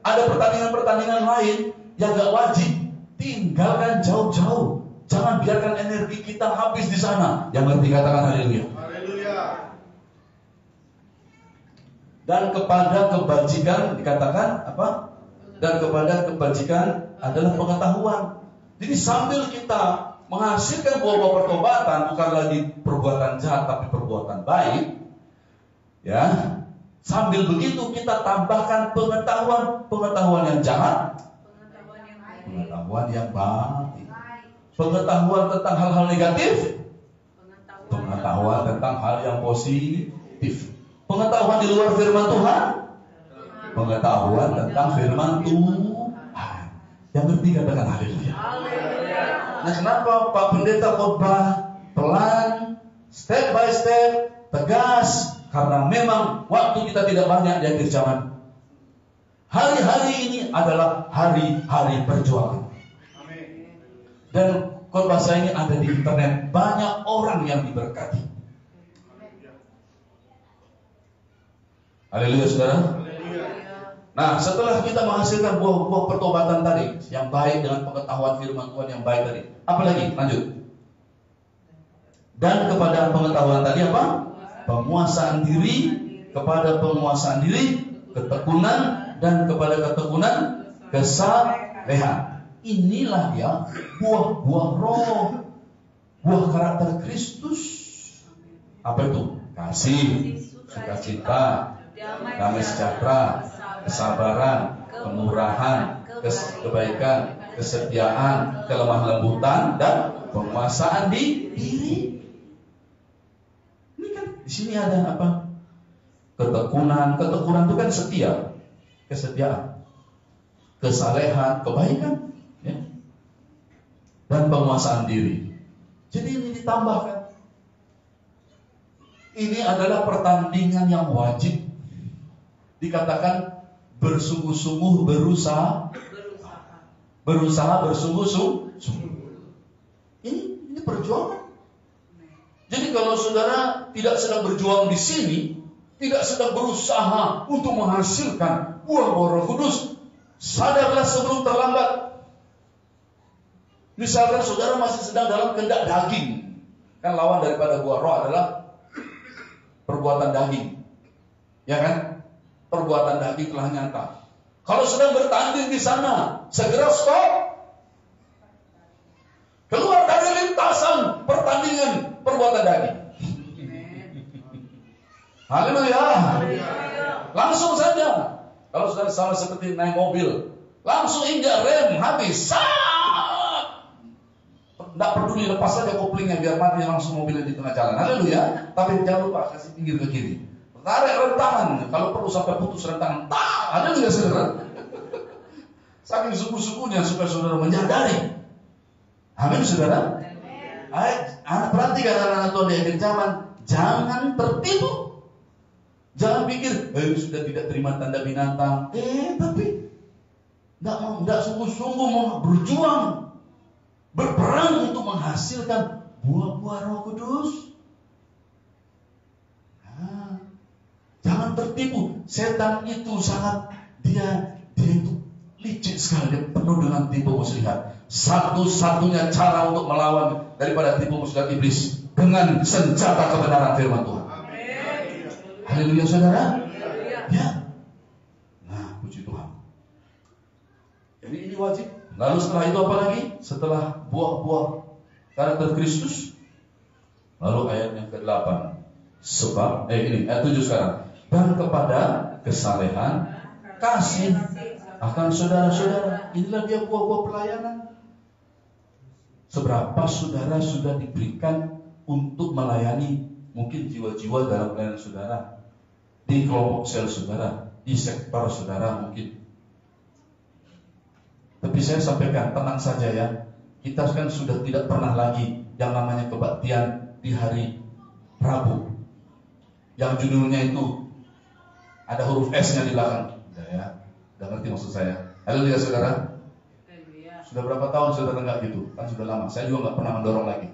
Ada pertandingan-pertandingan lain yang nggak wajib. Tinggalkan jauh-jauh. Jangan biarkan energi kita habis di sana. Yang ngerti katakan haleluya. Dan kepada kebajikan dikatakan apa? Dan kepada kebajikan adalah pengetahuan. Jadi sambil kita menghasilkan buah-buah pertobatan, bukan lagi perbuatan jahat tapi perbuatan baik, ya. Sambil begitu kita tambahkan pengetahuan yang jahat, pengetahuan yang baik, pengetahuan tentang hal-hal negatif, pengetahuan tentang hal yang positif. Pengetahuan di luar firman Tuhan, pengetahuan tentang firman Tuhan. Yang ngerti katakan haleluya. Nah, kenapa Pak Pendeta khotbah pelan, step by step, tegas? Karena memang waktu kita tidak banyak di akhir zaman. Hari-hari ini adalah hari-hari perjuangan. Dan khotbah saya ini ada di internet, banyak orang yang diberkati. Haleluya, saudara. Nah, setelah kita menghasilkan buah-buah pertobatan tadi yang baik dengan pengetahuan firman Tuhan yang baik tadi, apa lagi? Lanjut. Dan kepada pengetahuan tadi apa? Penguasaan diri, kepada penguasaan diri, ketekunan, dan kepada ketekunan kesalehan. Inilah ya buah-buah roh, buah karakter Kristus. Apa itu? Kasih, sukacita, damai sejahtera, kesabaran, kemurahan, kebaikan, kesetiaan, kelemah lembutan, dan penguasaan diri. Ini kan di sini ada apa? Ketekunan itu kan setia, kesetiaan, kesalehan, kebaikan, ya, dan penguasaan diri. Jadi ini ditambahkan. Ini adalah pertandingan yang wajib. Dikatakan bersungguh-sungguh berusaha bersungguh-sungguh. Ini perjuangan. Jadi kalau saudara tidak sedang berjuang di sini, tidak sedang berusaha untuk menghasilkan buah-buah Roh Kudus, sadarlah sebelum terlambat. Misalkan saudara masih sedang dalam kehendak daging, kan lawan daripada buah roh adalah perbuatan daging, ya kan? Perbuatan daging telah nyata. Kalau sedang bertanding di sana, segera stop. Keluar dari lintasan pertandingan perbuatan daging. Haleluya. Langsung saja. Kalau sudah sama seperti naik mobil, langsung injak rem, habis. Tidak peduli, lepas saja koplingnya biar mati langsung mobilnya di tengah jalan. Haleluya. Tapi jangan lupa kasih pinggir ke kiri. Tarik rentangan, kalau perlu sampai putus rentangan. Haleluya saudara. Saking suku-sukunya supaya saudara menyadari. Amin saudara. Anak perhatikan anak-anak Tuhan di akhir zaman, jangan tertipu. Jangan pikir, sudah tidak terima tanda binatang. Tapi tidak sungguh-sungguh mau berjuang, berperang untuk menghasilkan buah-buah Roh Kudus. Jangan tertipu. Setan itu sangat dia itu licik sekali, dia penuh dengan tipu muslihat. Satu-satunya cara untuk melawan daripada tipu muslihat iblis dengan senjata kebenaran firman Tuhan. Haleluya saudara. Ya. Nah, puji Tuhan. Jadi ini wajib. Lalu setelah itu apa lagi? Setelah buah-buah karakter Kristus. Lalu ayat yang ke-8. Sebab ini ayat 7 sekarang. Dan kepada kesalehan, kasih akan saudara-saudara. Inilah dia buah-buah pelayanan. Seberapa saudara sudah diberikan untuk melayani mungkin jiwa-jiwa dalam pelayanan saudara, di kelompok sel saudara, di sektor saudara mungkin. Tapi saya sampaikan, tenang saja ya. Kita kan sudah tidak pernah lagi yang namanya kebaktian di hari Rabu, yang judulnya itu ada huruf S-nya di belakang. Udah ngerti maksud saya. Haleluya saudara. Sudah berapa tahun saudara enggak gitu? Kan sudah lama. Saya juga enggak pernah mendorong lagi.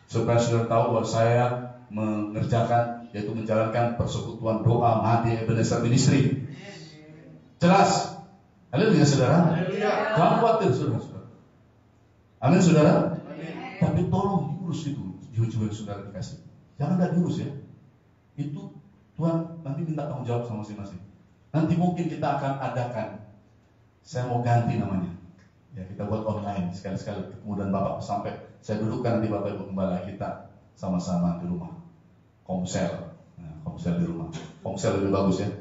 Supaya saudara tahu bahwa saya mengerjakan, yaitu menjalankan persekutuan doa Mahdi Ebenezer Ministry. Jelas. Haleluya saudara. Jangan khawatir saudara. Amin saudara. Tapi tolong diurus itu jiwa-jiwa yang saudara dikasih. Jangan enggak diurus ya. Itu Tuhan nanti minta tanggung jawab sama masing-masing. Nanti mungkin kita akan adakan, saya mau ganti namanya. Ya kita buat online sekali-sekali. Kemudian Bapak sampai saya dudukkan nanti Bapak Ibu Gembala kita sama-sama di rumah. Komsel. Nah, komsel di rumah. Komsel lebih bagus ya.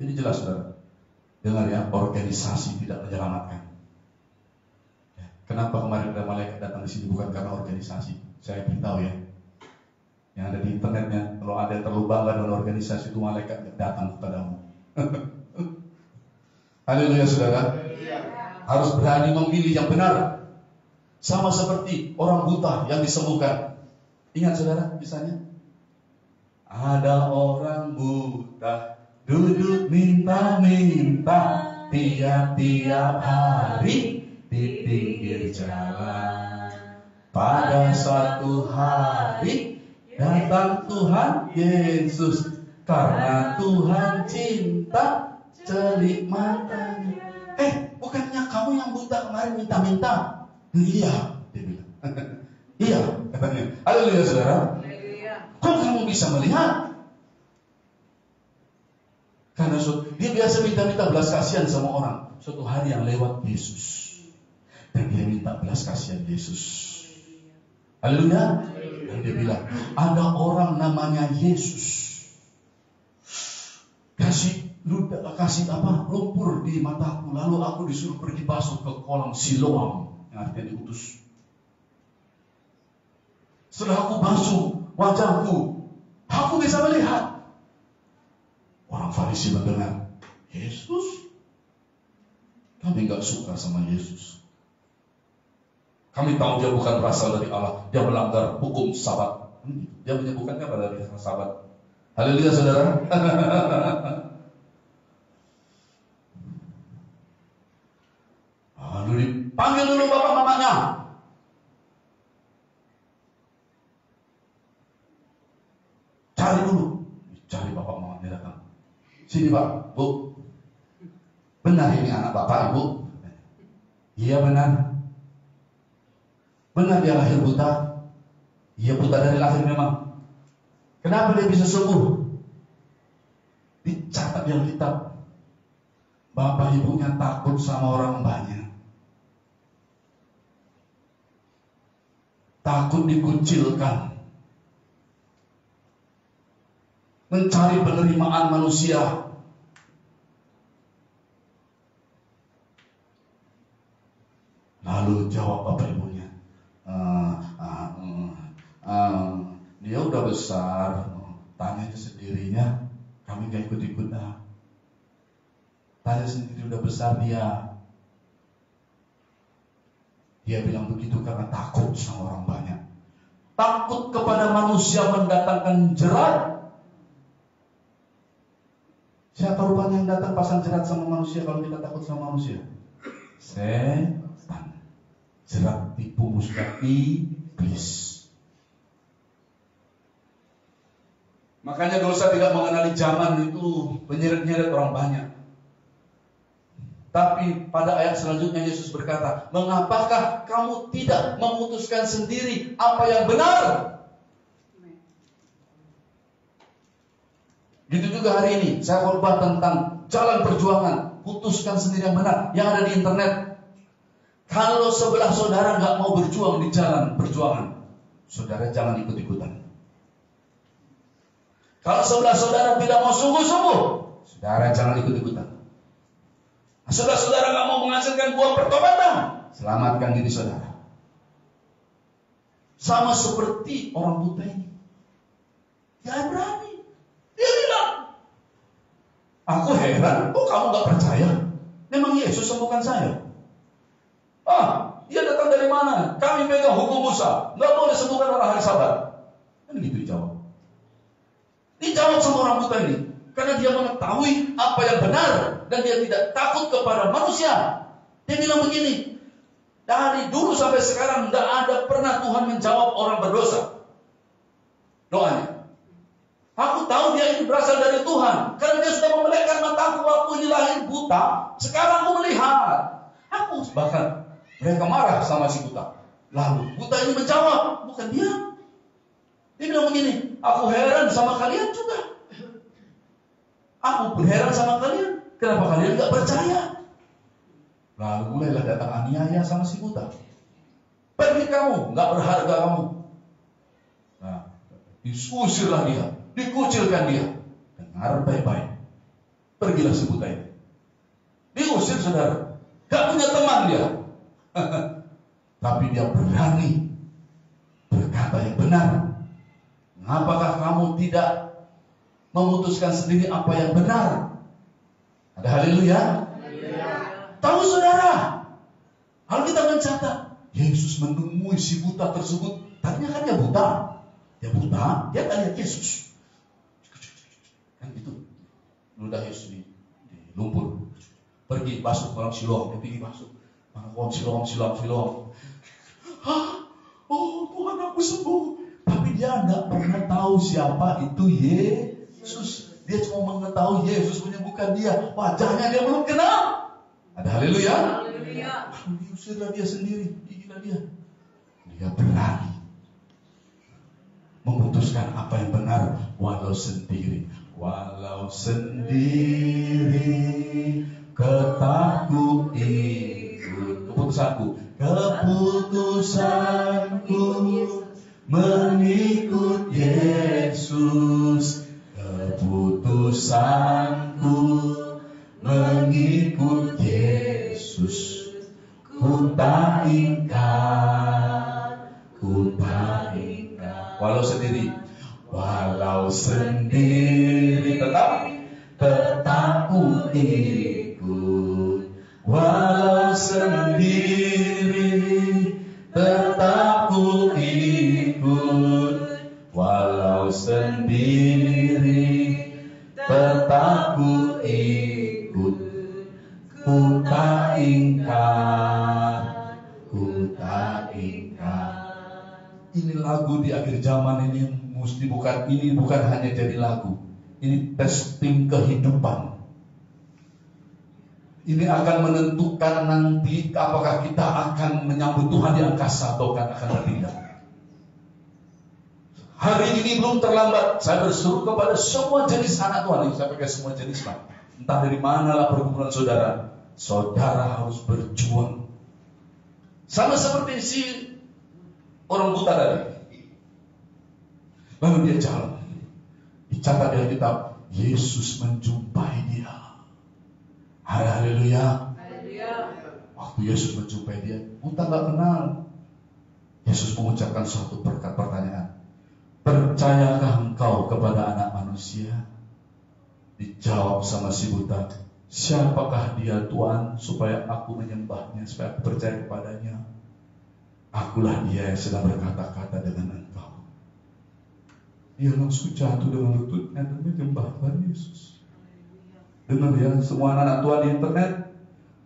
Jadi jelas saudara. Dengar ya, organisasi tidak menyelamatkan. Ya, kenapa kemarin ada malaikat datang di sini bukan karena organisasi. Saya beritahu ya. Yang ada di internetnya, kalau ada yang terlalu bangga dengan organisasi itu malaikat datang kepadamu. Haleluya saudara. Harus berani memilih yang benar. Sama seperti orang buta yang disembuhkan. Ingat saudara kisahnya? Ada orang buta duduk minta-minta tiap-tiap hari di pinggir jalan. Pada suatu hari datang Tuhan Yesus, karena Tuhan cinta celik matanya. Bukannya kamu yang buta kemarin minta-minta? Iya, dia bilang. Iya, katanya. Haleluya saudara. Kok kamu bisa melihat? Karena dia biasa minta belas kasihan sama orang. Suatu hari yang lewat Yesus, dan dia minta belas kasihan Yesus. Haleluya. Dan dia bilang, ada orang namanya Yesus kasih lumpur di mataku, lalu aku disuruh pergi basuh ke kolam Siloam, yang artinya diutus. Setelah aku basuh wajahku, aku bisa melihat. Orang Farisi mendengar, Yesus? Kami gak suka sama Yesus. Kami tahu dia bukan berasal dari Allah. Dia melanggar hukum Sabat. Dia menyebutkannya pada hari Sabat. Haleluya, saudara. Lalu dipanggil dulu bapak mamanya. Cari dulu. Cari bapak mamanya datang. Sini pak, bu. Benar ini anak bapak, ibu? Iya benar. Benar dia lahir buta? Iya buta dari lahir memang. Kenapa dia bisa sembuh? Dicatat di Alkitab, bapak ibunya takut sama orang banyak, takut dikucilkan, mencari penerimaan manusia. Lalu jawab bapak ibunya, dia udah besar, tanya aja sendirinya, kami gak ikut-ikut dah. Tanya sendiri, udah besar dia. Dia bilang begitu karena takut sama orang banyak. Takut kepada manusia mendatangkan jerat. Siapa rupanya yang datang pasang jerat sama manusia kalau kita takut sama manusia? Setan. Jerat tipu musnah iblis. Makanya dosa tidak mengenali zaman itu menyeret-nyeret orang banyak. Tapi pada ayat selanjutnya Yesus berkata, mengapakah kamu tidak memutuskan sendiri apa yang benar? Gitu juga hari ini saya khotbah tentang jalan perjuangan, putuskan sendiri yang benar yang ada di internet. Kalau sebelah saudara nggak mau berjuang di jalan perjuangan, saudara jangan ikut-ikutan. Kalau sebelah saudara tidak mau sungguh-sungguh, saudara jangan ikut-ikutan. Saudara-saudara nggak mau menghasilkan buah pertobatan, selamatkan diri saudara. Sama seperti orang buta ini, dia berani. Dia bilang, aku heran, kok kamu nggak percaya? Memang Yesus sembuhkan saya? Dia datang dari mana? Kami pegang hukum Musa, nggak boleh sembuhkan orang hari Sabat. Kan gitu dijawab. Dijawab sama orang buta ini, karena dia mengetahui apa yang benar dan dia tidak takut kepada manusia. Dia bilang begini, dari dulu sampai sekarang tidak ada pernah Tuhan menjawab orang berdosa doanya. Aku tahu dia ini berasal dari Tuhan, karena dia sudah memelekkan mataku waktu ini lahir buta. Sekarang aku melihat. Bahkan mereka marah sama si buta. Lalu buta ini menjawab, bukan dia. Dia bilang begini, aku heran sama kalian juga. Aku pun heran sama kalian. Kenapa kalian gak percaya? Lalu mulailah datang aniaya sama si buta. Pergi kamu, gak berharga kamu. Nah, disusirlah dia, dikucilkan dia. Dengar baik-baik. Pergilah si buta ini. Diusir saudara. Gak punya teman dia. Tapi dia berani berkata yang benar. Apakah kamu tidak memutuskan sendiri apa yang benar? Ada haleluya? Tahu saudara, kalau kita mencatat, Yesus menemui si buta tersebut. Tadinya kan dia buta. Dia tak lihat Yesus. Kan gitu. Ludah Yesus di lumpur. Pergi basuh kolam Siloam. Dia pergi basuh. Kolam Siloam. Oh Tuhan, aku sembuh. Tapi dia nggak pernah tahu siapa itu Yesus. Dia cuma mengetahui Yesus menyembuhkan dia. Wajahnya dia belum kenal. Ada haleluya. Lalu diusirlah dia sendiri. Gila dia. Dia berani. memutuskan apa yang benar walau sendiri. Walau sendiri ketakku ikut. Keputusanku mengikut Yesus. Keputusanku mengikut Yesus. Ku tak ingkar. Walau sendiri tetap ku ikut. Walau sendiri tetap ku ikut. Walau sendiri tetap ku ikut. Ku tak ingkar. Ini lagu di akhir zaman ini bukan hanya jadi lagu. Ini testing kehidupan. Ini akan menentukan nanti apakah kita akan menyambut Tuhan di angkasa atau akan bertindak. Hari ini belum terlambat. Saya berseru kepada semua jenis anak Tuhan. Saya pakai semua jenis lah. Entah dari manalah pergumulan saudara. Saudara harus berjuang. Sama seperti si orang buta tadi. Lalu dia jalan. Dicatat dalam kitab, Yesus menjumpai dia. Haleluya. Waktu Yesus menjumpai dia, buta gak kenal. Yesus mengucapkan suatu pertanyaan. Percayakah engkau kepada anak manusia? Dijawab sama si buta, siapakah dia Tuhan supaya aku menyembahnya, supaya aku percaya kepadanya? Akulah dia yang sedang berkata-kata dengan engkau. Dia langsung jatuh dengan lututnya dan menyembah Tuhan Yesus. Dengar ya, semua anak Tuhan di internet,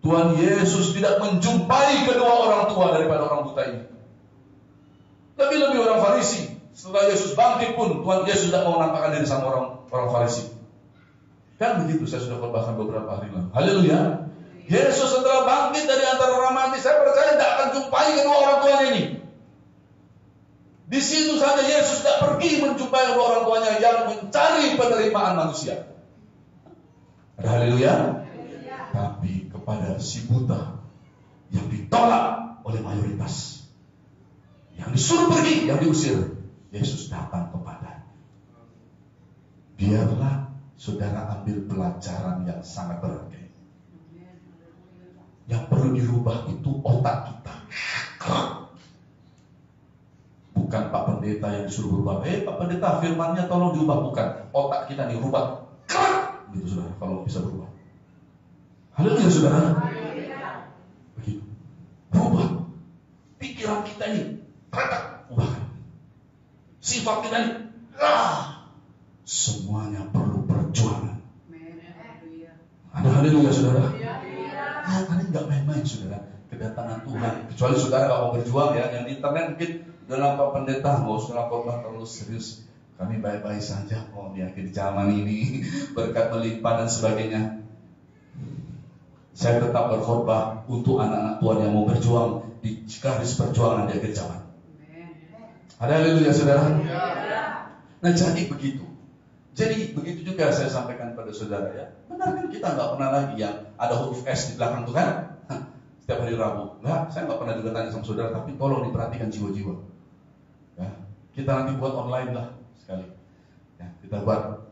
Tuhan Yesus tidak menjumpai kedua orang tua daripada orang buta ini. Lebih-lebih orang Farisi. Setelah Yesus bangkit pun, Tuhan Yesus tidak mau menampakkan diri sama orang Farisi. Kan begitu, saya sudah khotbahkan beberapa hari lalu. Haleluya. Yesus setelah bangkit dari antara orang mati, saya percaya tidak akan jumpai kedua orang tuanya ini. Di situ saja Yesus tidak pergi menjumpai kedua orang tuanya yang mencari penerimaan manusia. Haleluya. Tapi kepada si buta yang ditolak oleh mayoritas, yang disuruh pergi, yang diusir, Yesus datang kepada. Biarlah saudara ambil pelajaran yang sangat berharga. Yang perlu dirubah itu otak kita. Bukan Pak Pendeta yang disuruh berubah. Pak Pendeta firmannya tolong diubah. Bukan. Otak kita dirubah. Gitu saudara, kalau bisa berubah. Haleluya saudara. Begitu. Berubah. Pikiran kita ini. Ubahkan. Sifat kita ini. Semuanya perlu perjuangan. Ada haleluya saudara. Karena nggak main-main saudara kedatangan Tuhan. Kecuali saudara nggak mau berjuang ya. Yang di internet mungkin dalam Pak Pendeta nggak usah khotbah terlalu serius. Kami baik-baik saja kok di akhir zaman ini berkat melimpah dan sebagainya. Saya tetap berkhotbah untuk anak-anak Tuhan yang mau berjuang di garis perjuangan di akhir zaman. Ada haleluya saudara. Nah jadi begitu. Jadi begitu juga saya sampaikan pada saudara ya. Benar kan kita nggak pernah lagi yang ada huruf S di belakang tuh kan? Setiap hari Rabu. Enggak, saya nggak pernah juga tanya sama saudara, tapi tolong diperhatikan jiwa-jiwa. Ya, kita nanti buat online lah sekali. Ya, kita buat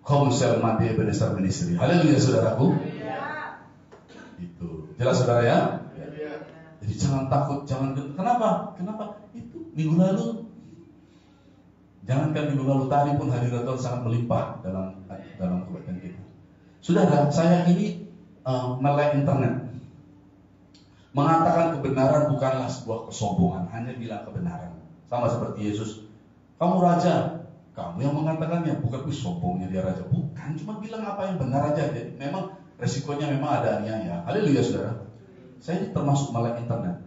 Komsel Mati Ebenezer Ministry. Haleluya saudaraku. Itu jelas saudara ya. Jadi jangan takut, kenapa? Itu minggu lalu. Jangankan minggu lalu, tadi pun hadirat Tuhan sangat melimpah dalam kebaikan kita. Saudara, saya ini melek internet. Mengatakan kebenaran bukanlah sebuah kesombongan, hanya bilang kebenaran. Sama seperti Yesus, kamu raja, kamu yang mengatakannya, bukan sombongnya dia raja, bukan, cuma bilang apa yang benar aja. Jadi memang resikonya memang ada aniaya. Haleluya saudara. Saya ini termasuk melek internet.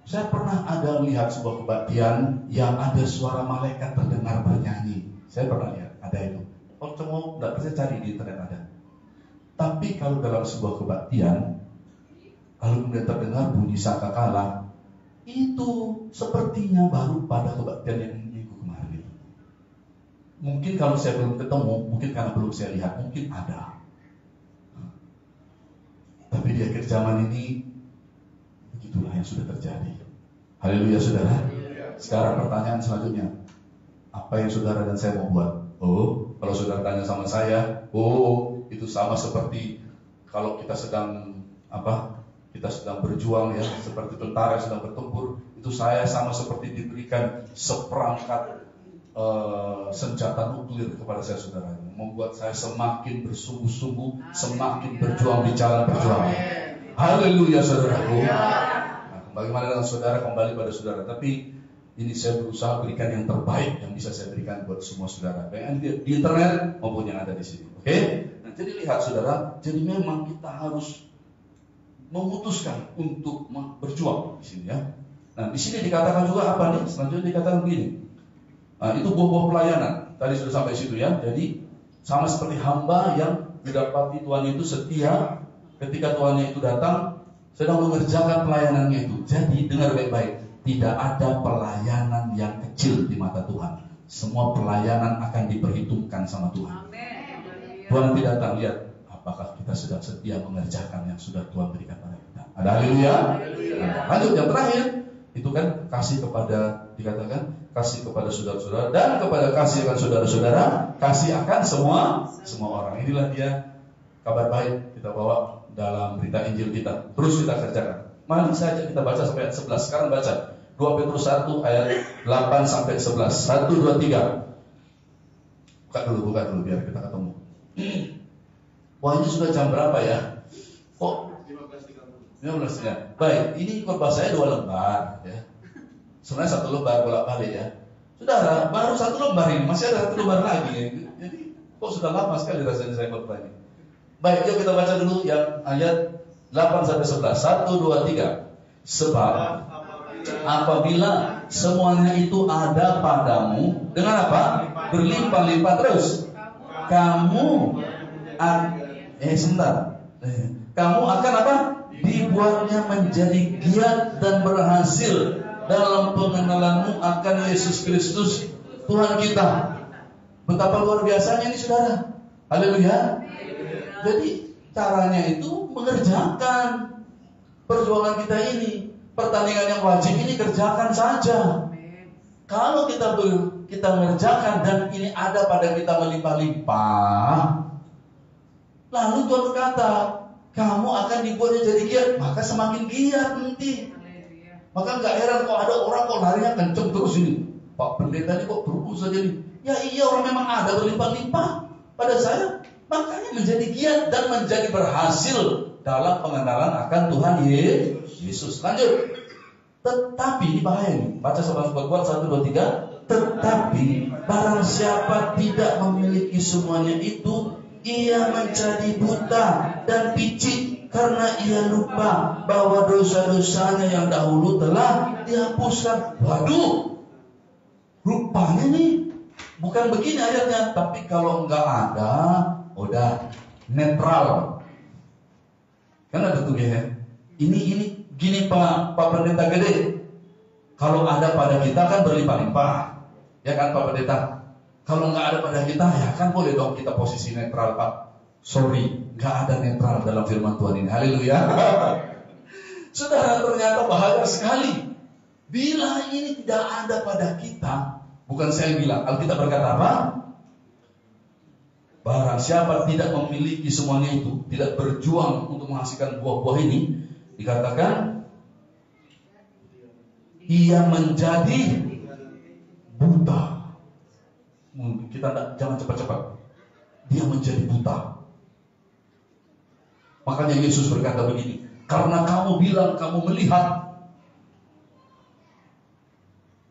Saya pernah ada lihat sebuah kebaktian yang ada suara malaikat terdengar bernyanyi. Saya pernah lihat, ada itu. Kalau kamu tidak bisa cari di internet ada. Tapi kalau dalam sebuah kebaktian, kalau kemudian terdengar bunyi sangkakala, itu sepertinya baru pada kebaktian yang minggu kemarin itu. Mungkin kalau saya belum ketemu, mungkin karena belum saya lihat, mungkin ada. Tapi di akhir zaman ini, begitulah yang sudah terjadi. Haleluya saudara. Sekarang pertanyaan selanjutnya, apa yang saudara dan saya mau buat? Oh, kalau saudara tanya sama saya, oh, itu sama seperti kalau kita sedang kita sedang berjuang ya, seperti tentara yang sedang bertempur. Itu saya sama seperti diberikan seperangkat senjata nuklir kepada saya saudara, membuat saya semakin bersungguh-sungguh, semakin berjuang di jalan perjuangan. Haleluya saudaraku. Nah, bagaimana dengan saudara, kembali pada saudara. Tapi ini saya berusaha berikan yang terbaik yang bisa saya berikan buat semua saudara, baik di internet maupun yang ada di sini. Oke? Nah, jadi lihat saudara, jadi memang kita harus memutuskan untuk berjuang di sini ya. Nah, di sini dikatakan juga apa nih? Selanjutnya dikatakan begini. Nah, itu buah-buah pelayanan. Tadi sudah sampai situ ya. Jadi sama seperti hamba yang didapati Tuhan itu setia ketika Tuhannya itu datang sedang mengerjakan pelayanannya itu. Jadi dengar baik-baik, tidak ada pelayanan yang kecil di mata Tuhan. Semua pelayanan akan diperhitungkan sama Tuhan. Tuhan tidak akan lihat apakah kita sedang setia mengerjakan yang sudah Tuhan berikan pada kita. Ada haleluya. Lanjut yang terakhir, itu kan kasih kepada, dikatakan kasih kepada saudara-saudara dan kepada kasih akan saudara-saudara, kasih akan semua orang. Inilah dia kabar baik kita bawa dalam berita Injil kita. Terus kita kerjakan. Mari saja kita baca sampai ayat 11. Sekarang baca 2 Petrus 1 ayat 8 sampai 11. 1, 2, 3. Buka dulu biar kita ketemu. Wah, ini sudah jam berapa ya? Kok 15 ya. Baik, ini khotbah saya 2 lembar ya. Sebenarnya 1 lembar bolak-balik ya. Saudara, baru 1 lembar ini, masih ada 1 lembar lagi ya. Jadi kok sudah lama sekali rasanya saya khotbah ini. Baik, yuk kita baca dulu yang ayat 8 sampai 11. 1, 2, 3. Sebab apabila semuanya itu ada padamu dengan apa? Berlimpah-limpah terus. Kamu kamu akan apa? Dibuatnya menjadi giat dan berhasil dalam pengenalanmu akan Yesus Kristus Tuhan kita. Betapa luar biasanya ini saudara. Haleluya. Jadi caranya itu mengerjakan perjuangan kita ini, pertandingan yang wajib ini kerjakan saja. Kalau kita mengerjakan dan ini ada pada kita melimpah-limpah, lalu Tuhan berkata, kamu akan dibuatnya jadi giat, maka semakin giat nanti. Maka nggak heran kok ada orang kok larinya kenceng terus ini. Pak pendeta ini kok terus saja nih. Ya iya, orang memang ada berlimpah-limpah pada saya, makanya menjadi giat dan menjadi berhasil dalam pengenalan akan Tuhan Yesus. Lanjut. Tetapi ini bahaya nih. Baca sama-sama kuat 1, 2, 3. Tetapi barang siapa tidak memiliki semuanya itu, ia menjadi buta dan picik karena ia lupa bahwa dosa-dosanya yang dahulu telah dihapuskan. Waduh, rupanya nih bukan begini ayatnya. Tapi kalau enggak ada, udah netral. Kan ada tuh ya. Ini gini Pak Pendeta Gede. Kalau ada pada kita kan berlimpah-limpah. Ya kan Pak Pendeta? Kalau nggak ada pada kita, ya kan boleh dong kita posisi netral Pak. Sorry, nggak ada netral dalam firman Tuhan ini. Haleluya. Saudara, ternyata bahaya sekali. Bila ini tidak ada pada kita, bukan saya bilang, Alkitab berkata apa? Barang siapa tidak memiliki semuanya itu, tidak berjuang untuk menghasilkan buah-buah ini, dikatakan ia menjadi buta. Kita jangan cepat-cepat. Dia menjadi buta. Makanya Yesus berkata begini, karena kamu bilang kamu melihat,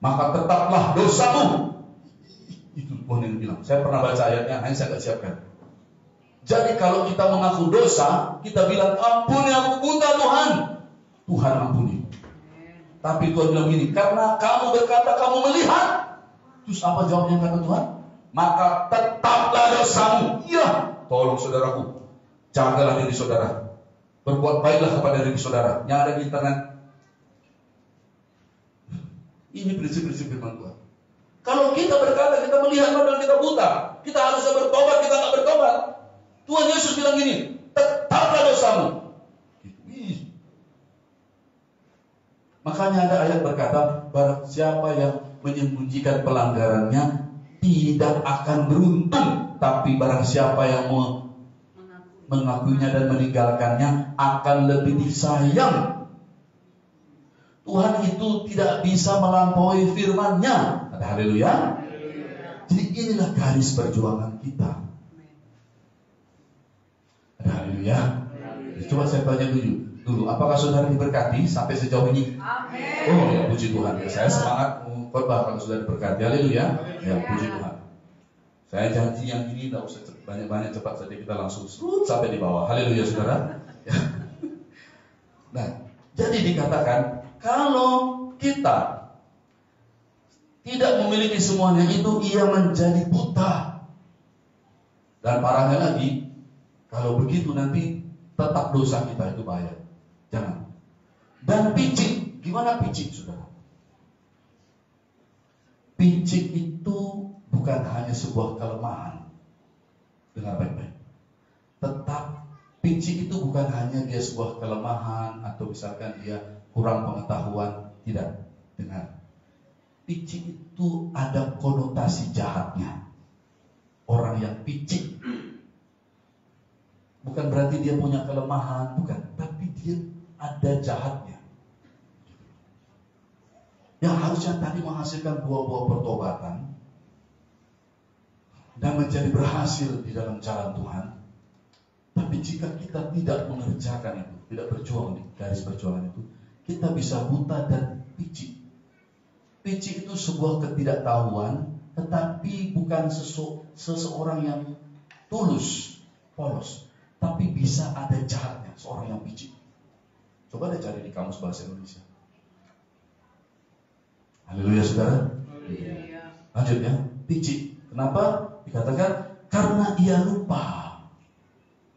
maka tetaplah dosamu. Itu Tuhan yang bilang. Saya pernah baca ayatnya, hanya saya tidak siapkan. Jadi kalau kita mengaku dosa, kita bilang ampuni aku buta Tuhan. Tuhan ampuni. Tapi Tuhan bilang begini, karena kamu berkata kamu melihat. Terus apa jawabnya kata Tuhan? Maka tetaplah dosamu. Iya, tolong saudaraku, jagalah diri saudara. Berbuat baiklah kepada diri saudara. Yang ada di internet, Ini prinsip-prinsip firman Tuhan. Kalau kita berkata, kita melihat padahal kita buta, kita harusnya bertobat, kita nggak bertobat. Tuhan Yesus bilang gini, tetaplah dosamu. Makanya ada ayat berkata, barang siapa yang menyembunyikan pelanggarannya tidak akan beruntung, tapi barang siapa yang mengakuinya dan meninggalkannya akan lebih disayang. Tuhan itu tidak bisa melampaui firman-Nya. Haleluya. Jadi inilah garis perjuangan kita. Haleluya. Coba saya tanya dulu, apakah saudara diberkati sampai sejauh ini? Amin. Oh ya, puji Tuhan. Ya, saya semangat khotbah kalau sudah diberkati. Haleluya. Ya, puji Tuhan. Saya janji yang ini tidak usah banyak-banyak, cepat saja kita langsung sampai di bawah. Haleluya, saudara. Ya. Nah, jadi dikatakan kalau kita tidak memiliki semuanya itu, ia menjadi buta. Dan parahnya lagi, kalau begitu nanti tetap dosa kita itu bayar. Jangan. Dan picik, gimana picik, saudara? Picik itu bukan hanya sebuah kelemahan. Dengar baik-baik. Tetap picik itu bukan hanya dia sebuah kelemahan atau misalkan dia kurang pengetahuan. Tidak. Dengar. Picik itu ada konotasi jahatnya. Orang yang picik bukan berarti dia punya kelemahan, bukan, tapi dia ada jahatnya. Yang harusnya tadi menghasilkan buah-buah pertobatan dan menjadi berhasil di dalam jalan Tuhan. Tapi jika kita tidak mengerjakan itu, tidak berjuang di garis perjuangan itu, kita bisa buta dan picik. Picik itu sebuah ketidaktahuan, tetapi bukan seseorang yang tulus, polos, tapi bisa ada jahatnya, seorang yang picik. Coba deh cari di kamus bahasa Indonesia. Haleluya, saudara. Lanjut ya, picik. Kenapa dikatakan? Karena ia lupa.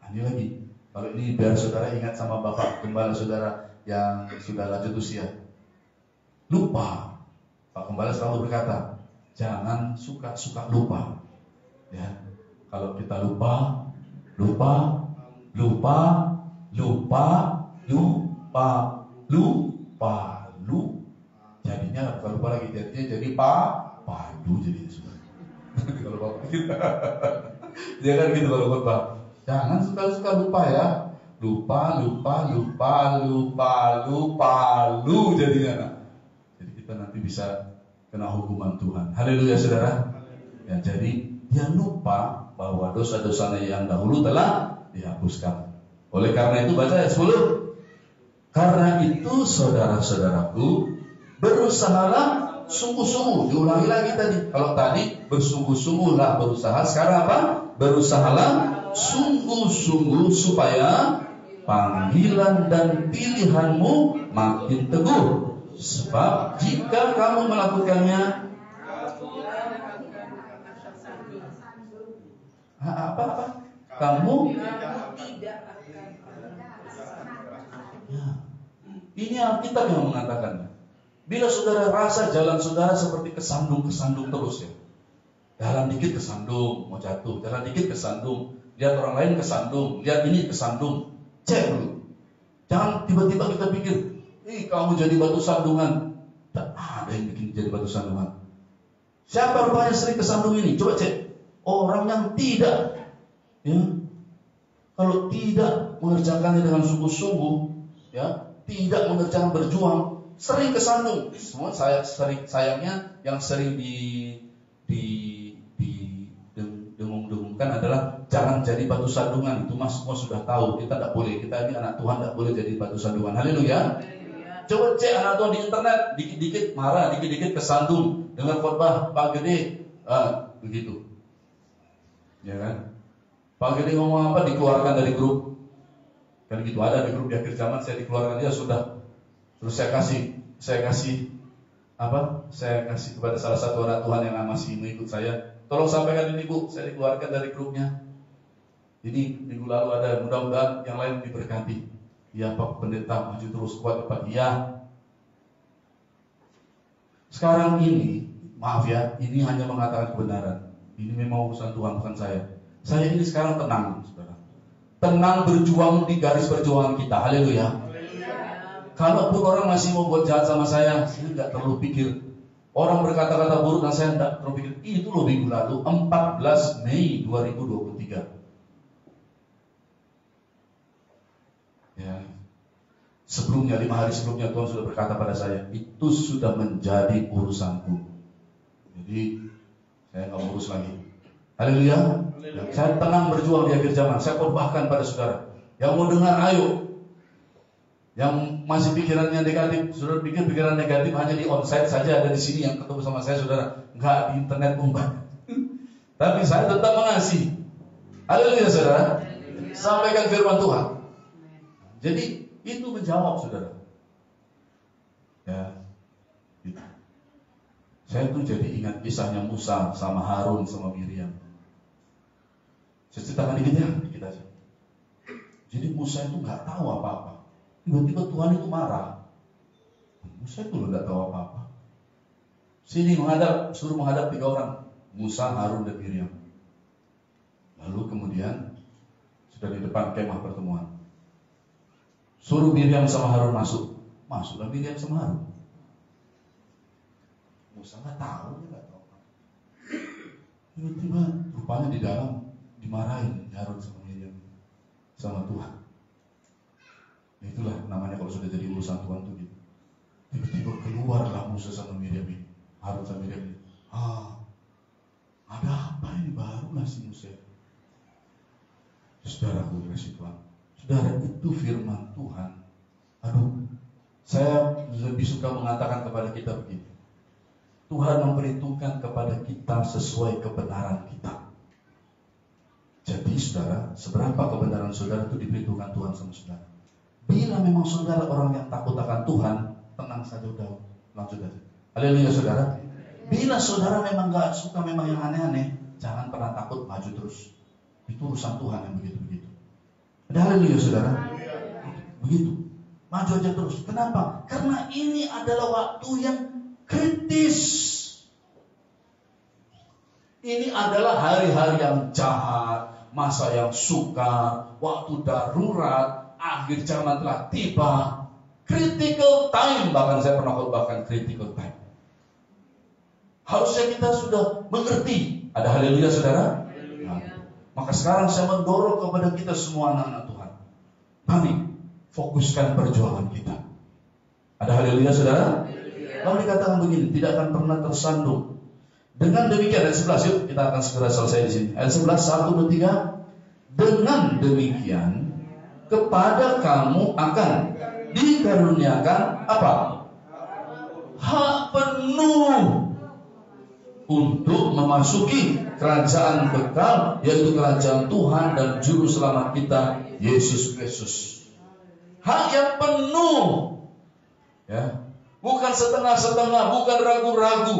Nah, ini lagi. Kalau ini biar saudara ingat sama bapak gembala saudara yang sudah lanjut usia. Lupa. Pak Gembala selalu berkata, jangan suka-suka lupa. Ya, kalau kita lupa, jadinya bukan lupa lagi, jadinya jadi padu jadi sudah. Kalau bapak kita, dia kan gitu kalau khotbah. Jangan suka-suka lupa ya. Lupa jadinya. Jadi kita nanti bisa kena hukuman Tuhan. Haleluya, saudara. Ya, jadi dia lupa bahwa dosa-dosanya yang dahulu telah dihapuskan. Oleh karena itu baca ayat 10. Karena itu saudara-saudaraku, berusahalah sungguh-sungguh. Diulangi lagi tadi. Kalau tadi bersungguh-sungguhlah berusaha, sekarang apa? Berusahalah sungguh-sungguh supaya panggilan dan pilihanmu makin teguh. Sebab jika kamu melakukannya, apa? Kamu tidak akan. Ya. Ini Alkitab yang mengatakannya. Bila saudara rasa jalan saudara seperti kesandung terus ya. Jalan dikit kesandung, mau jatuh. Jalan dikit kesandung. Lihat orang lain kesandung. Lihat ini kesandung. Cek dulu. Jangan tiba-tiba kita pikir, kamu jadi batu sandungan. Tak ada yang bikin jadi batu sandungan. Siapa rupanya sering kesandung ini? Coba cek. Orang yang tidak. Ya. Kalau tidak mengerjakannya dengan sungguh-sungguh, ya, tidak mengerjakan berjuang, sering kesandung. Semua sayangnya yang sering dengung-dengungkan adalah jangan jadi batu sandungan. Itu mas semua sudah tahu. Kita tidak boleh. Kita ini anak Tuhan tidak boleh jadi batu sandungan. Haleluya. Coba cek anak Tuhan di internet, dikit-dikit marah, dikit-dikit kesandung dengan khotbah Pak Gede, begitu. Ya kan? Pak Gede ngomong apa dikeluarkan dari grup. Kan gitu, ada di grup di akhir zaman saya dikeluarkan, ya sudah. Terus saya kasih kepada salah satu anak Tuhan yang masih mengikut saya, tolong sampaikan ini Bu, saya dikeluarkan dari grupnya. Ini minggu lalu ada, mudah-mudahan yang lain diberkati. Ya Pak Pendeta, maju terus, kuat Pak. Iya. Sekarang ini, maaf ya, ini hanya mengatakan kebenaran. Ini memang urusan Tuhan, bukan saya. Saya ini sekarang tenang, saudara. Tenang berjuang di garis perjuangan kita. Haleluya. Kalaupun orang masih mau buat jahat sama saya nggak terlalu pikir. Orang berkata-kata buruk dan saya nggak terlalu pikir. Itu loh minggu lalu, 14 Mei 2023. Ya. Sebelumnya, 5 hari sebelumnya Tuhan sudah berkata pada saya, itu sudah menjadi urusanku. Jadi saya nggak urus lagi. Haleluya. Saya tenang berjuang di akhir zaman. Saya khotbahkan pada saudara. Yang mau dengar, ayo. Yang masih pikirannya negatif, saudara pikir pikiran negatif hanya di onsite saja, ada di sini yang ketemu sama saya, saudara. Enggak, di internet umbat. Tapi saya tetap mengasihi. Haleluya, saudara. Sampaikan firman Tuhan. Jadi itu menjawab, saudara. Ya, gitu. Saya tuh jadi ingat kisahnya Musa sama Harun sama Miriam. Saya ceritakan dikit aja. Jadi Musa itu nggak tahu apa-apa. Tiba-tiba Tuhan itu marah. Musa itu nggak tahu apa-apa. Sini suruh menghadap 3 orang, Musa, Harun, dan Miriam. Lalu kemudian sudah di depan kemah pertemuan. Suruh Miriam sama Harun masuk. Masuklah Miriam sama Harun. Musa nggak tahu. Tiba-tiba rupanya di dalam dimarahin Harun sama Miriam sama Tuhan. Itulah namanya kalau sudah jadi urusan Tuhan tuh gitu. Tiba-tiba keluarlah Musa sama Miriam ini, Harun sama Miriam ini. Ada apa ini barulah si Musa. Saudaraku kasih Tuhan. Saudara, itu firman Tuhan. Saya lebih suka mengatakan kepada kita begini. Tuhan memperhitungkan kepada kita sesuai kebenaran kita. Jadi saudara, seberapa kebenaran saudara itu diperhitungkan Tuhan sama saudara. Bila memang saudara orang yang takut akan Tuhan, tenang saja udah, lanjut aja. Haleluya, saudara. Bila saudara memang gak suka memang yang aneh-aneh, jangan pernah takut, maju terus. Itu urusan Tuhan yang begitu-begitu. Ada haleluya, saudara. Begitu, maju aja terus. Kenapa? Karena ini adalah waktu yang kritis. Ini adalah hari-hari yang jahat, masa yang sukar, waktu darurat. Akhir zaman telah tiba. Critical time. Bahkan saya pernah khotbahkan critical time. Harusnya kita sudah mengerti. Ada haleluya, saudara. Maka sekarang saya mendorong kepada kita semua anak-anak Tuhan. Mari fokuskan perjuangan kita. Ada haleluya, saudara. Lalu dikatakan begini, tidak akan pernah tersandung. Dengan demikian, ayat 11, yuk kita akan segera selesai di sini. Ayat 11, 1, 2, 3. Dengan demikian kepada kamu akan dikaruniakan apa? Hak penuh untuk memasuki kerajaan kekal, yaitu kerajaan Tuhan dan juru selamat kita Yesus Kristus. Hak yang penuh, ya, bukan setengah-setengah, bukan ragu-ragu.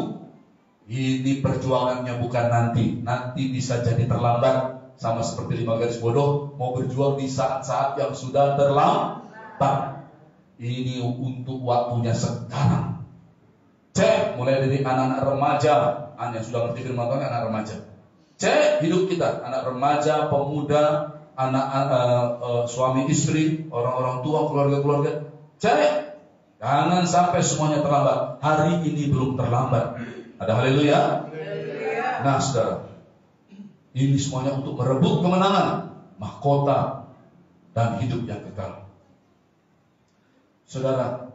Ini perjuangannya bukan nanti bisa jadi terlambat. Sama seperti 5 garis bodoh, mau berjuang di saat-saat yang sudah terlambat. Ini untuk waktunya sekarang. Cek mulai dari anak-anak remaja, yang sudah ngerti firman Tuhan, anak remaja. Cek hidup kita, anak remaja, pemuda, anak suami istri, orang-orang tua, keluarga-keluarga. Cek, jangan sampai semuanya terlambat. Hari ini belum terlambat. Ada haleluya. Nah, saudara, ini semuanya untuk merebut kemenangan, mahkota, dan hidup yang kekal. Saudara,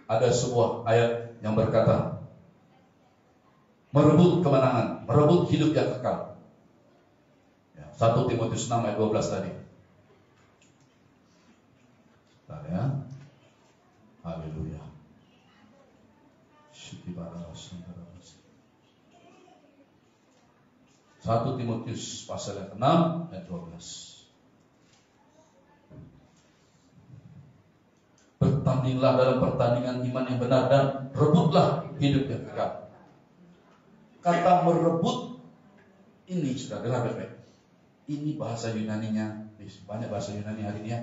ada sebuah ayat yang berkata, merebut kemenangan, merebut hidup yang kekal. 1 Timotius 6 ayat 12 tadi. Bentar ya. Haleluya. 1 Timotius pasal yang ke-6 ayat 12. Bertandinglah dalam pertandingan iman yang benar dan rebutlah hidup yang kekal. Kata merebut ini sudah dengar baik-baik. Ini bahasa Yunaninya, banyak bahasa Yunani hari ini ya.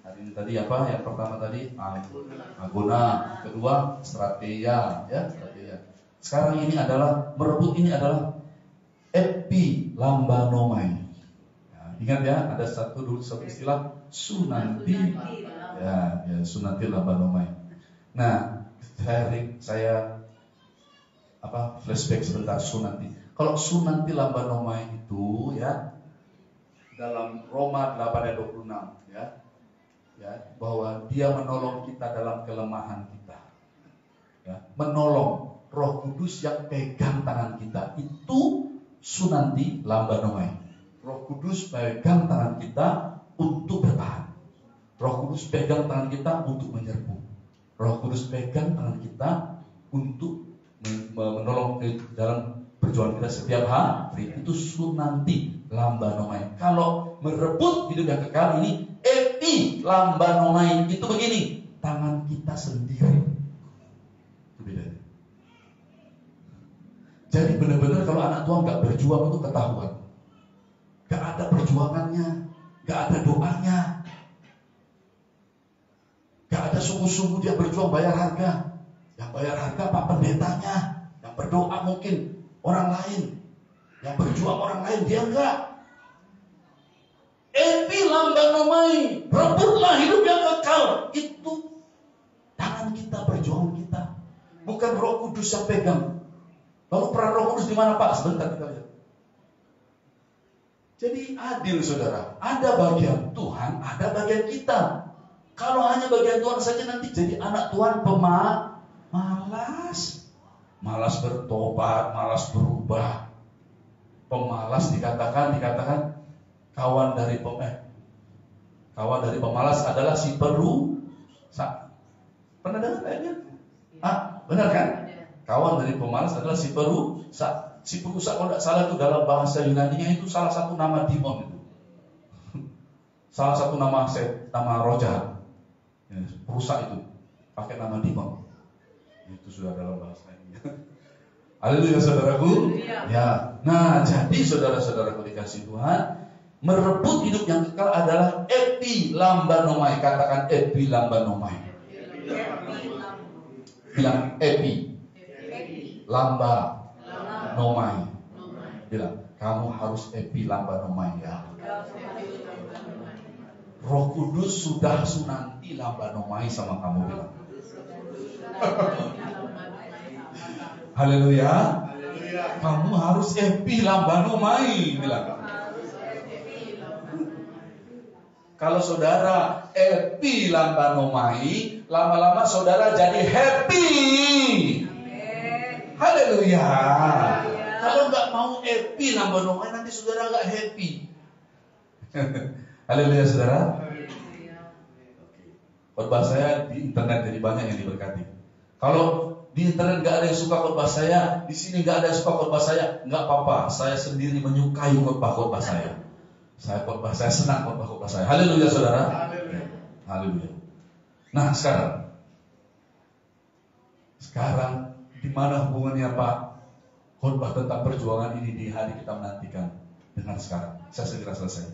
Hari ini tadi apa? Yang pertama tadi agona, kedua strategia, ya strategia. Sekarang ini adalah merebut, ini adalah epilambanomai. Ya, ingat ya, ada satu istilah sunanti, ya sunanti lambanomai. Nah, saya flashback sebentar sunanti. Kalau sunanti lambanomai itu ya dalam Roma 8 ayat 26 ya bahwa dia menolong kita dalam kelemahan kita. Ya, menolong Roh Kudus yang pegang tangan kita itu sunanti lambanomai. Roh Kudus pegang tangan kita untuk bertahan. Roh Kudus pegang tangan kita untuk menyerbu. Roh Kudus pegang tangan kita untuk menolong dalam perjuangan kita setiap hari. Itu sunanti lambanomai. Kalau merebut hidup yang kekal ini epilambanomai itu begini, tangan kita sendiri. Itu bedanya. Jadi benar-benar kalau anak Tuhan gak berjuang itu ketahuan. Gak ada perjuangannya, gak ada doanya, gak ada sungguh-sungguh dia berjuang bayar harga. Yang bayar harga Pak Pendetanya, yang berdoa mungkin orang lain, yang berjuang orang lain, dia enggak. Epilambanomai, rebutlah hidup yang kekal. Itu tangan kita, perjuangan kita, bukan Roh Kudus yang pegang. Lalu peran Roh Kudus di mana Pak? Sebentar kita lihat. Jadi adil saudara, ada bagian Tuhan, ada bagian kita. Kalau hanya bagian Tuhan saja nanti jadi anak Tuhan malas bertobat, malas berubah. Pemalas dikatakan kawan dari pemalas adalah si perusak. Pernah dengar kayaknya? Benar kan? Kawan dari pemalas adalah si perusak. Si perusak kalau tidak salah itu dalam bahasa Yunani-nya itu salah satu nama demon itu. Salah satu nama roh jahat. Ya, perusak itu pakai nama demon. Itu sudah dalam bahasa ini. Haleluya saudaraku. Ya. Nah, jadi saudara-saudaraku dikasih Tuhan, merebut hidup yang kekal adalah epilambanomai. Katakan epilambanomai. Bilang epi. Lamba nomai. Bilang, kamu harus epilambanomai ya. Roh Kudus sudah sunanti lambanomai sama kamu bilang. Haleluya. Kamu harus epilambanomai bilang. Kalau saudara epilambanomai, lama-lama saudara jadi happy. Haleluya. Kalau nggak mau epilambanomai, nanti saudara nggak happy. Haleluya saudara. Khotbah saya di internet jadi banyak yang diberkati. Kalau di internet nggak ada yang suka khotbah saya, di sini nggak ada yang suka khotbah saya, nggak apa-apa. Saya sendiri menyukai khotbah saya. Saya senang khotbah saya. Haleluya saudara. Haleluya. Nah sekarang di mana hubungannya Pak khotbah tentang perjuangan ini di hari kita menantikan dengan sekarang? Saya segera selesai.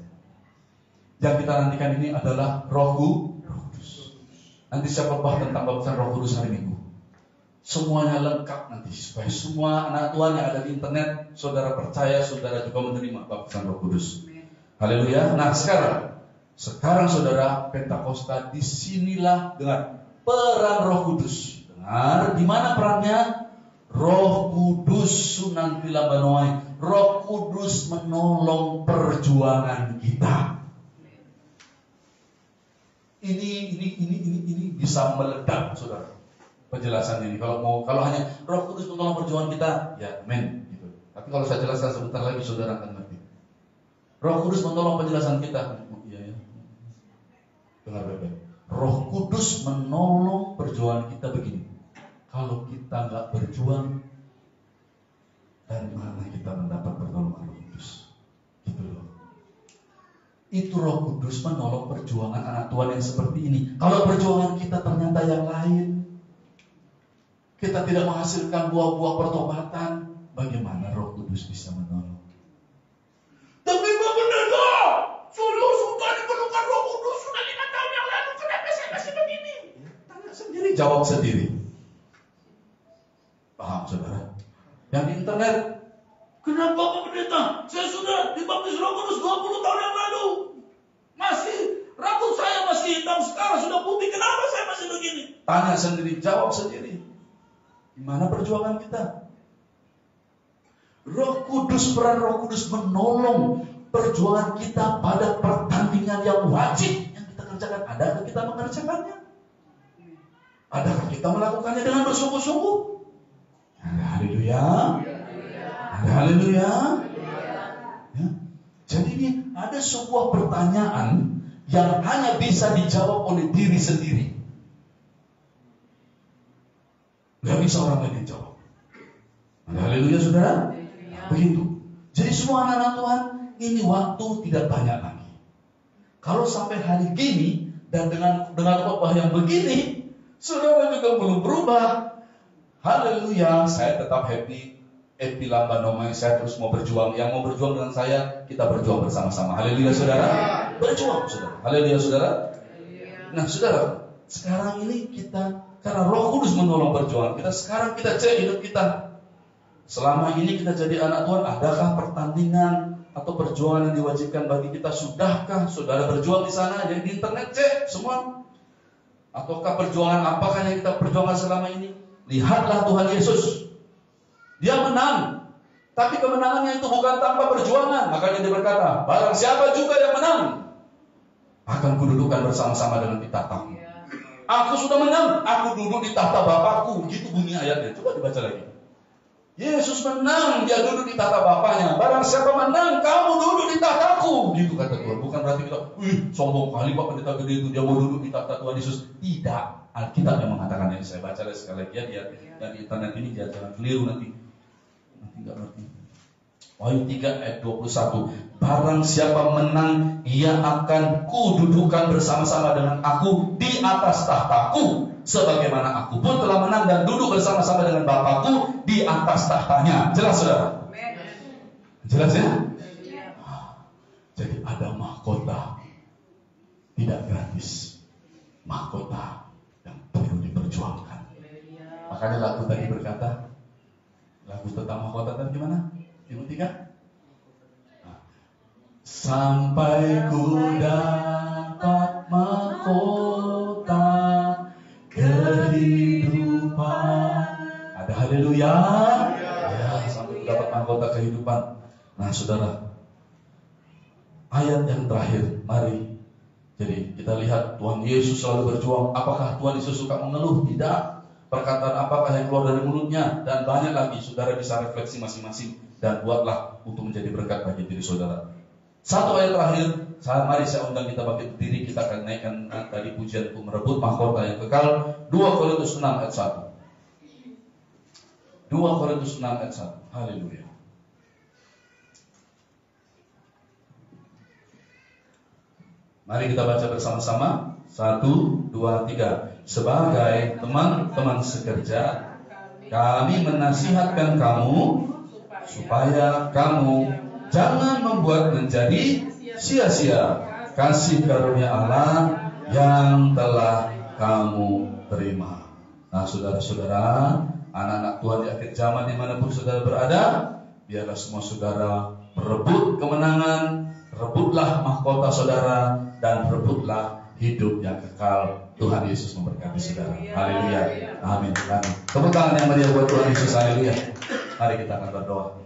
Yang kita nantikan ini adalah Roh Kudus. Nanti saya khotbah tentang baptisan Roh Kudus hari Minggu. Semuanya lengkap nanti supaya semua anak Tuhan yang ada di internet, saudara percaya, saudara juga menerima baptisan Roh Kudus. Haleluya. Nah sekarang saudara Pentakosta disinilah dengan peran Roh Kudus. Dengar, di mana perannya? Roh Kudus sunanti lambanomai. Roh Kudus menolong perjuangan kita. Ini bisa meledak saudara. Penjelasannya ini kalau hanya Roh Kudus menolong perjuangan kita, ya amin gitu. Tapi kalau saya jelaskan sebentar lagi saudara akan ngerti. Roh Kudus menolong penjelasan kita. Iya ya. Dengar baik-baik. Roh Kudus menolong perjuangan kita begini. Kalau kita nggak berjuang, dari mana kita mendapat pertolongan Roh Kudus? Gitu loh. Itu Roh Kudus menolong perjuangan anak Tuhan yang seperti ini. Kalau perjuangan kita ternyata yang lain, kita tidak menghasilkan buah-buah pertobatan, bagaimana Roh Kudus bisa menolong? Tapi Pak Pendeta, sudah diperlukan Roh Kudus sudah 5 tahun yang lalu. jawab sendiri. Paham saudara? Yang di internet, kenapa Pak Pendeta? Saya sudah dibaptis Roh Kudus 20 tahun yang lalu. Rambut saya masih hitam, sekarang sudah putih. Kenapa saya masih begini? Tanya sendiri, jawab sendiri. Gimana perjuangan kita? Peran Roh Kudus menolong perjuangan kita pada pertandingan yang wajib yang kita kerjakan. Adakah kita mengerjakannya? Adakah kita melakukannya dengan bersungguh-sungguh? Haleluya. Haleluya. Ya. Jadi ini ada sebuah pertanyaan yang hanya bisa dijawab oleh diri sendiri. Gak bisa orang lain jawab. Haleluya saudara. Begitu. Jadi semua anak-anak Tuhan, ini waktu tidak banyak lagi. Kalau sampai hari gini dan dengan khotbah yang begini, saudara juga belum berubah. Haleluya, saya tetap happy Lambanomai, saya terus mau berjuang. Yang mau berjuang dengan saya, kita berjuang bersama-sama. Haleluya saudara. Berjuang saudara. Haleluya saudara. Nah saudara, sekarang ini kita, karena Roh Kudus menolong perjuangan kita, sekarang kita cek hidup kita. Selama ini kita jadi anak Tuhan, adakah pertandingan atau perjuangan yang diwajibkan bagi kita? Sudahkah saudara berjuang di sana? Jadi di internet cek semua. Ataukah perjuangan apakah yang kita perjuangkan selama ini? Lihatlah Tuhan Yesus. Dia menang. Tapi kemenangannya itu bukan tanpa perjuangan. Makanya dia berkata, barang siapa juga yang menang, akan kududukan bersama-sama dengan di tahtaku. Aku sudah menang, aku duduk di tahta Bapakku. Gitu bunyi ayatnya. Coba dibaca lagi. Yesus menang, dia duduk di tahta Bapaknya. Barang siapa menang, kamu duduk di tahtaku. Gitu kata Tuhan. Bukan berarti kita, sombong kali Pak Pendeta gede itu, dia mau duduk di tahta Tuhan Yesus. Tidak. Alkitab yang mengatakan ini. Saya baca sekali lagi ya, biar yang di internet ini jangan keliru nanti nggak ngerti. Wahyu 3 ayat 21. Barang siapa menang, ia akan kududukan bersama-sama dengan aku di atas tahtaku, sebagaimana aku pun telah menang dan duduk bersama-sama dengan Bapakku di atas tahtanya. Jelas saudara? Jelas ya? Jadi ada mahkota tidak gratis, mahkota yang perlu diperjuangkan. Makanya lagu tadi berkata, lagu tentang mahkota tadi gimana? Tiga. Sampai ku dapat mahkota kehidupan. Ada haleluya. Ya, sampai ku dapat mahkota kehidupan. Nah, saudara, ayat yang terakhir, mari. Jadi kita lihat Tuhan Yesus selalu berjuang. Apakah Tuhan Yesus suka mengeluh? Tidak. Perkataan apakah yang keluar dari mulutnya? Dan banyak lagi. Saudara bisa refleksi masing-masing dan buatlah untuk menjadi berkat bagi diri saudara. Satu ayat terakhir, mari saya undang kita bangkit berdiri. Kita akan naikkan tadi pujian untuk merebut mahkota yang kekal. 2 Korintus 6 ayat 1. 2 Korintus 6 ayat 1. Haleluya. Mari kita baca bersama-sama. 1, 2, 3. Sebagai teman-teman sekerja, kami menasihatkan kamu supaya kamu jangan membuat menjadi sia-sia kasih karunia Allah yang telah kamu terima. Nah, saudara-saudara, anak-anak Tuhan di akhir zaman dimanapun saudara berada, biarlah semua saudara merebut kemenangan, rebutlah mahkota saudara, dan rebutlah hidup yang kekal. Tuhan Yesus memberkati saudara. Haleluya. Amin. Tepuk tangan yang meriah buat Tuhan Yesus. Haleluya. Mari kita akan berdoa.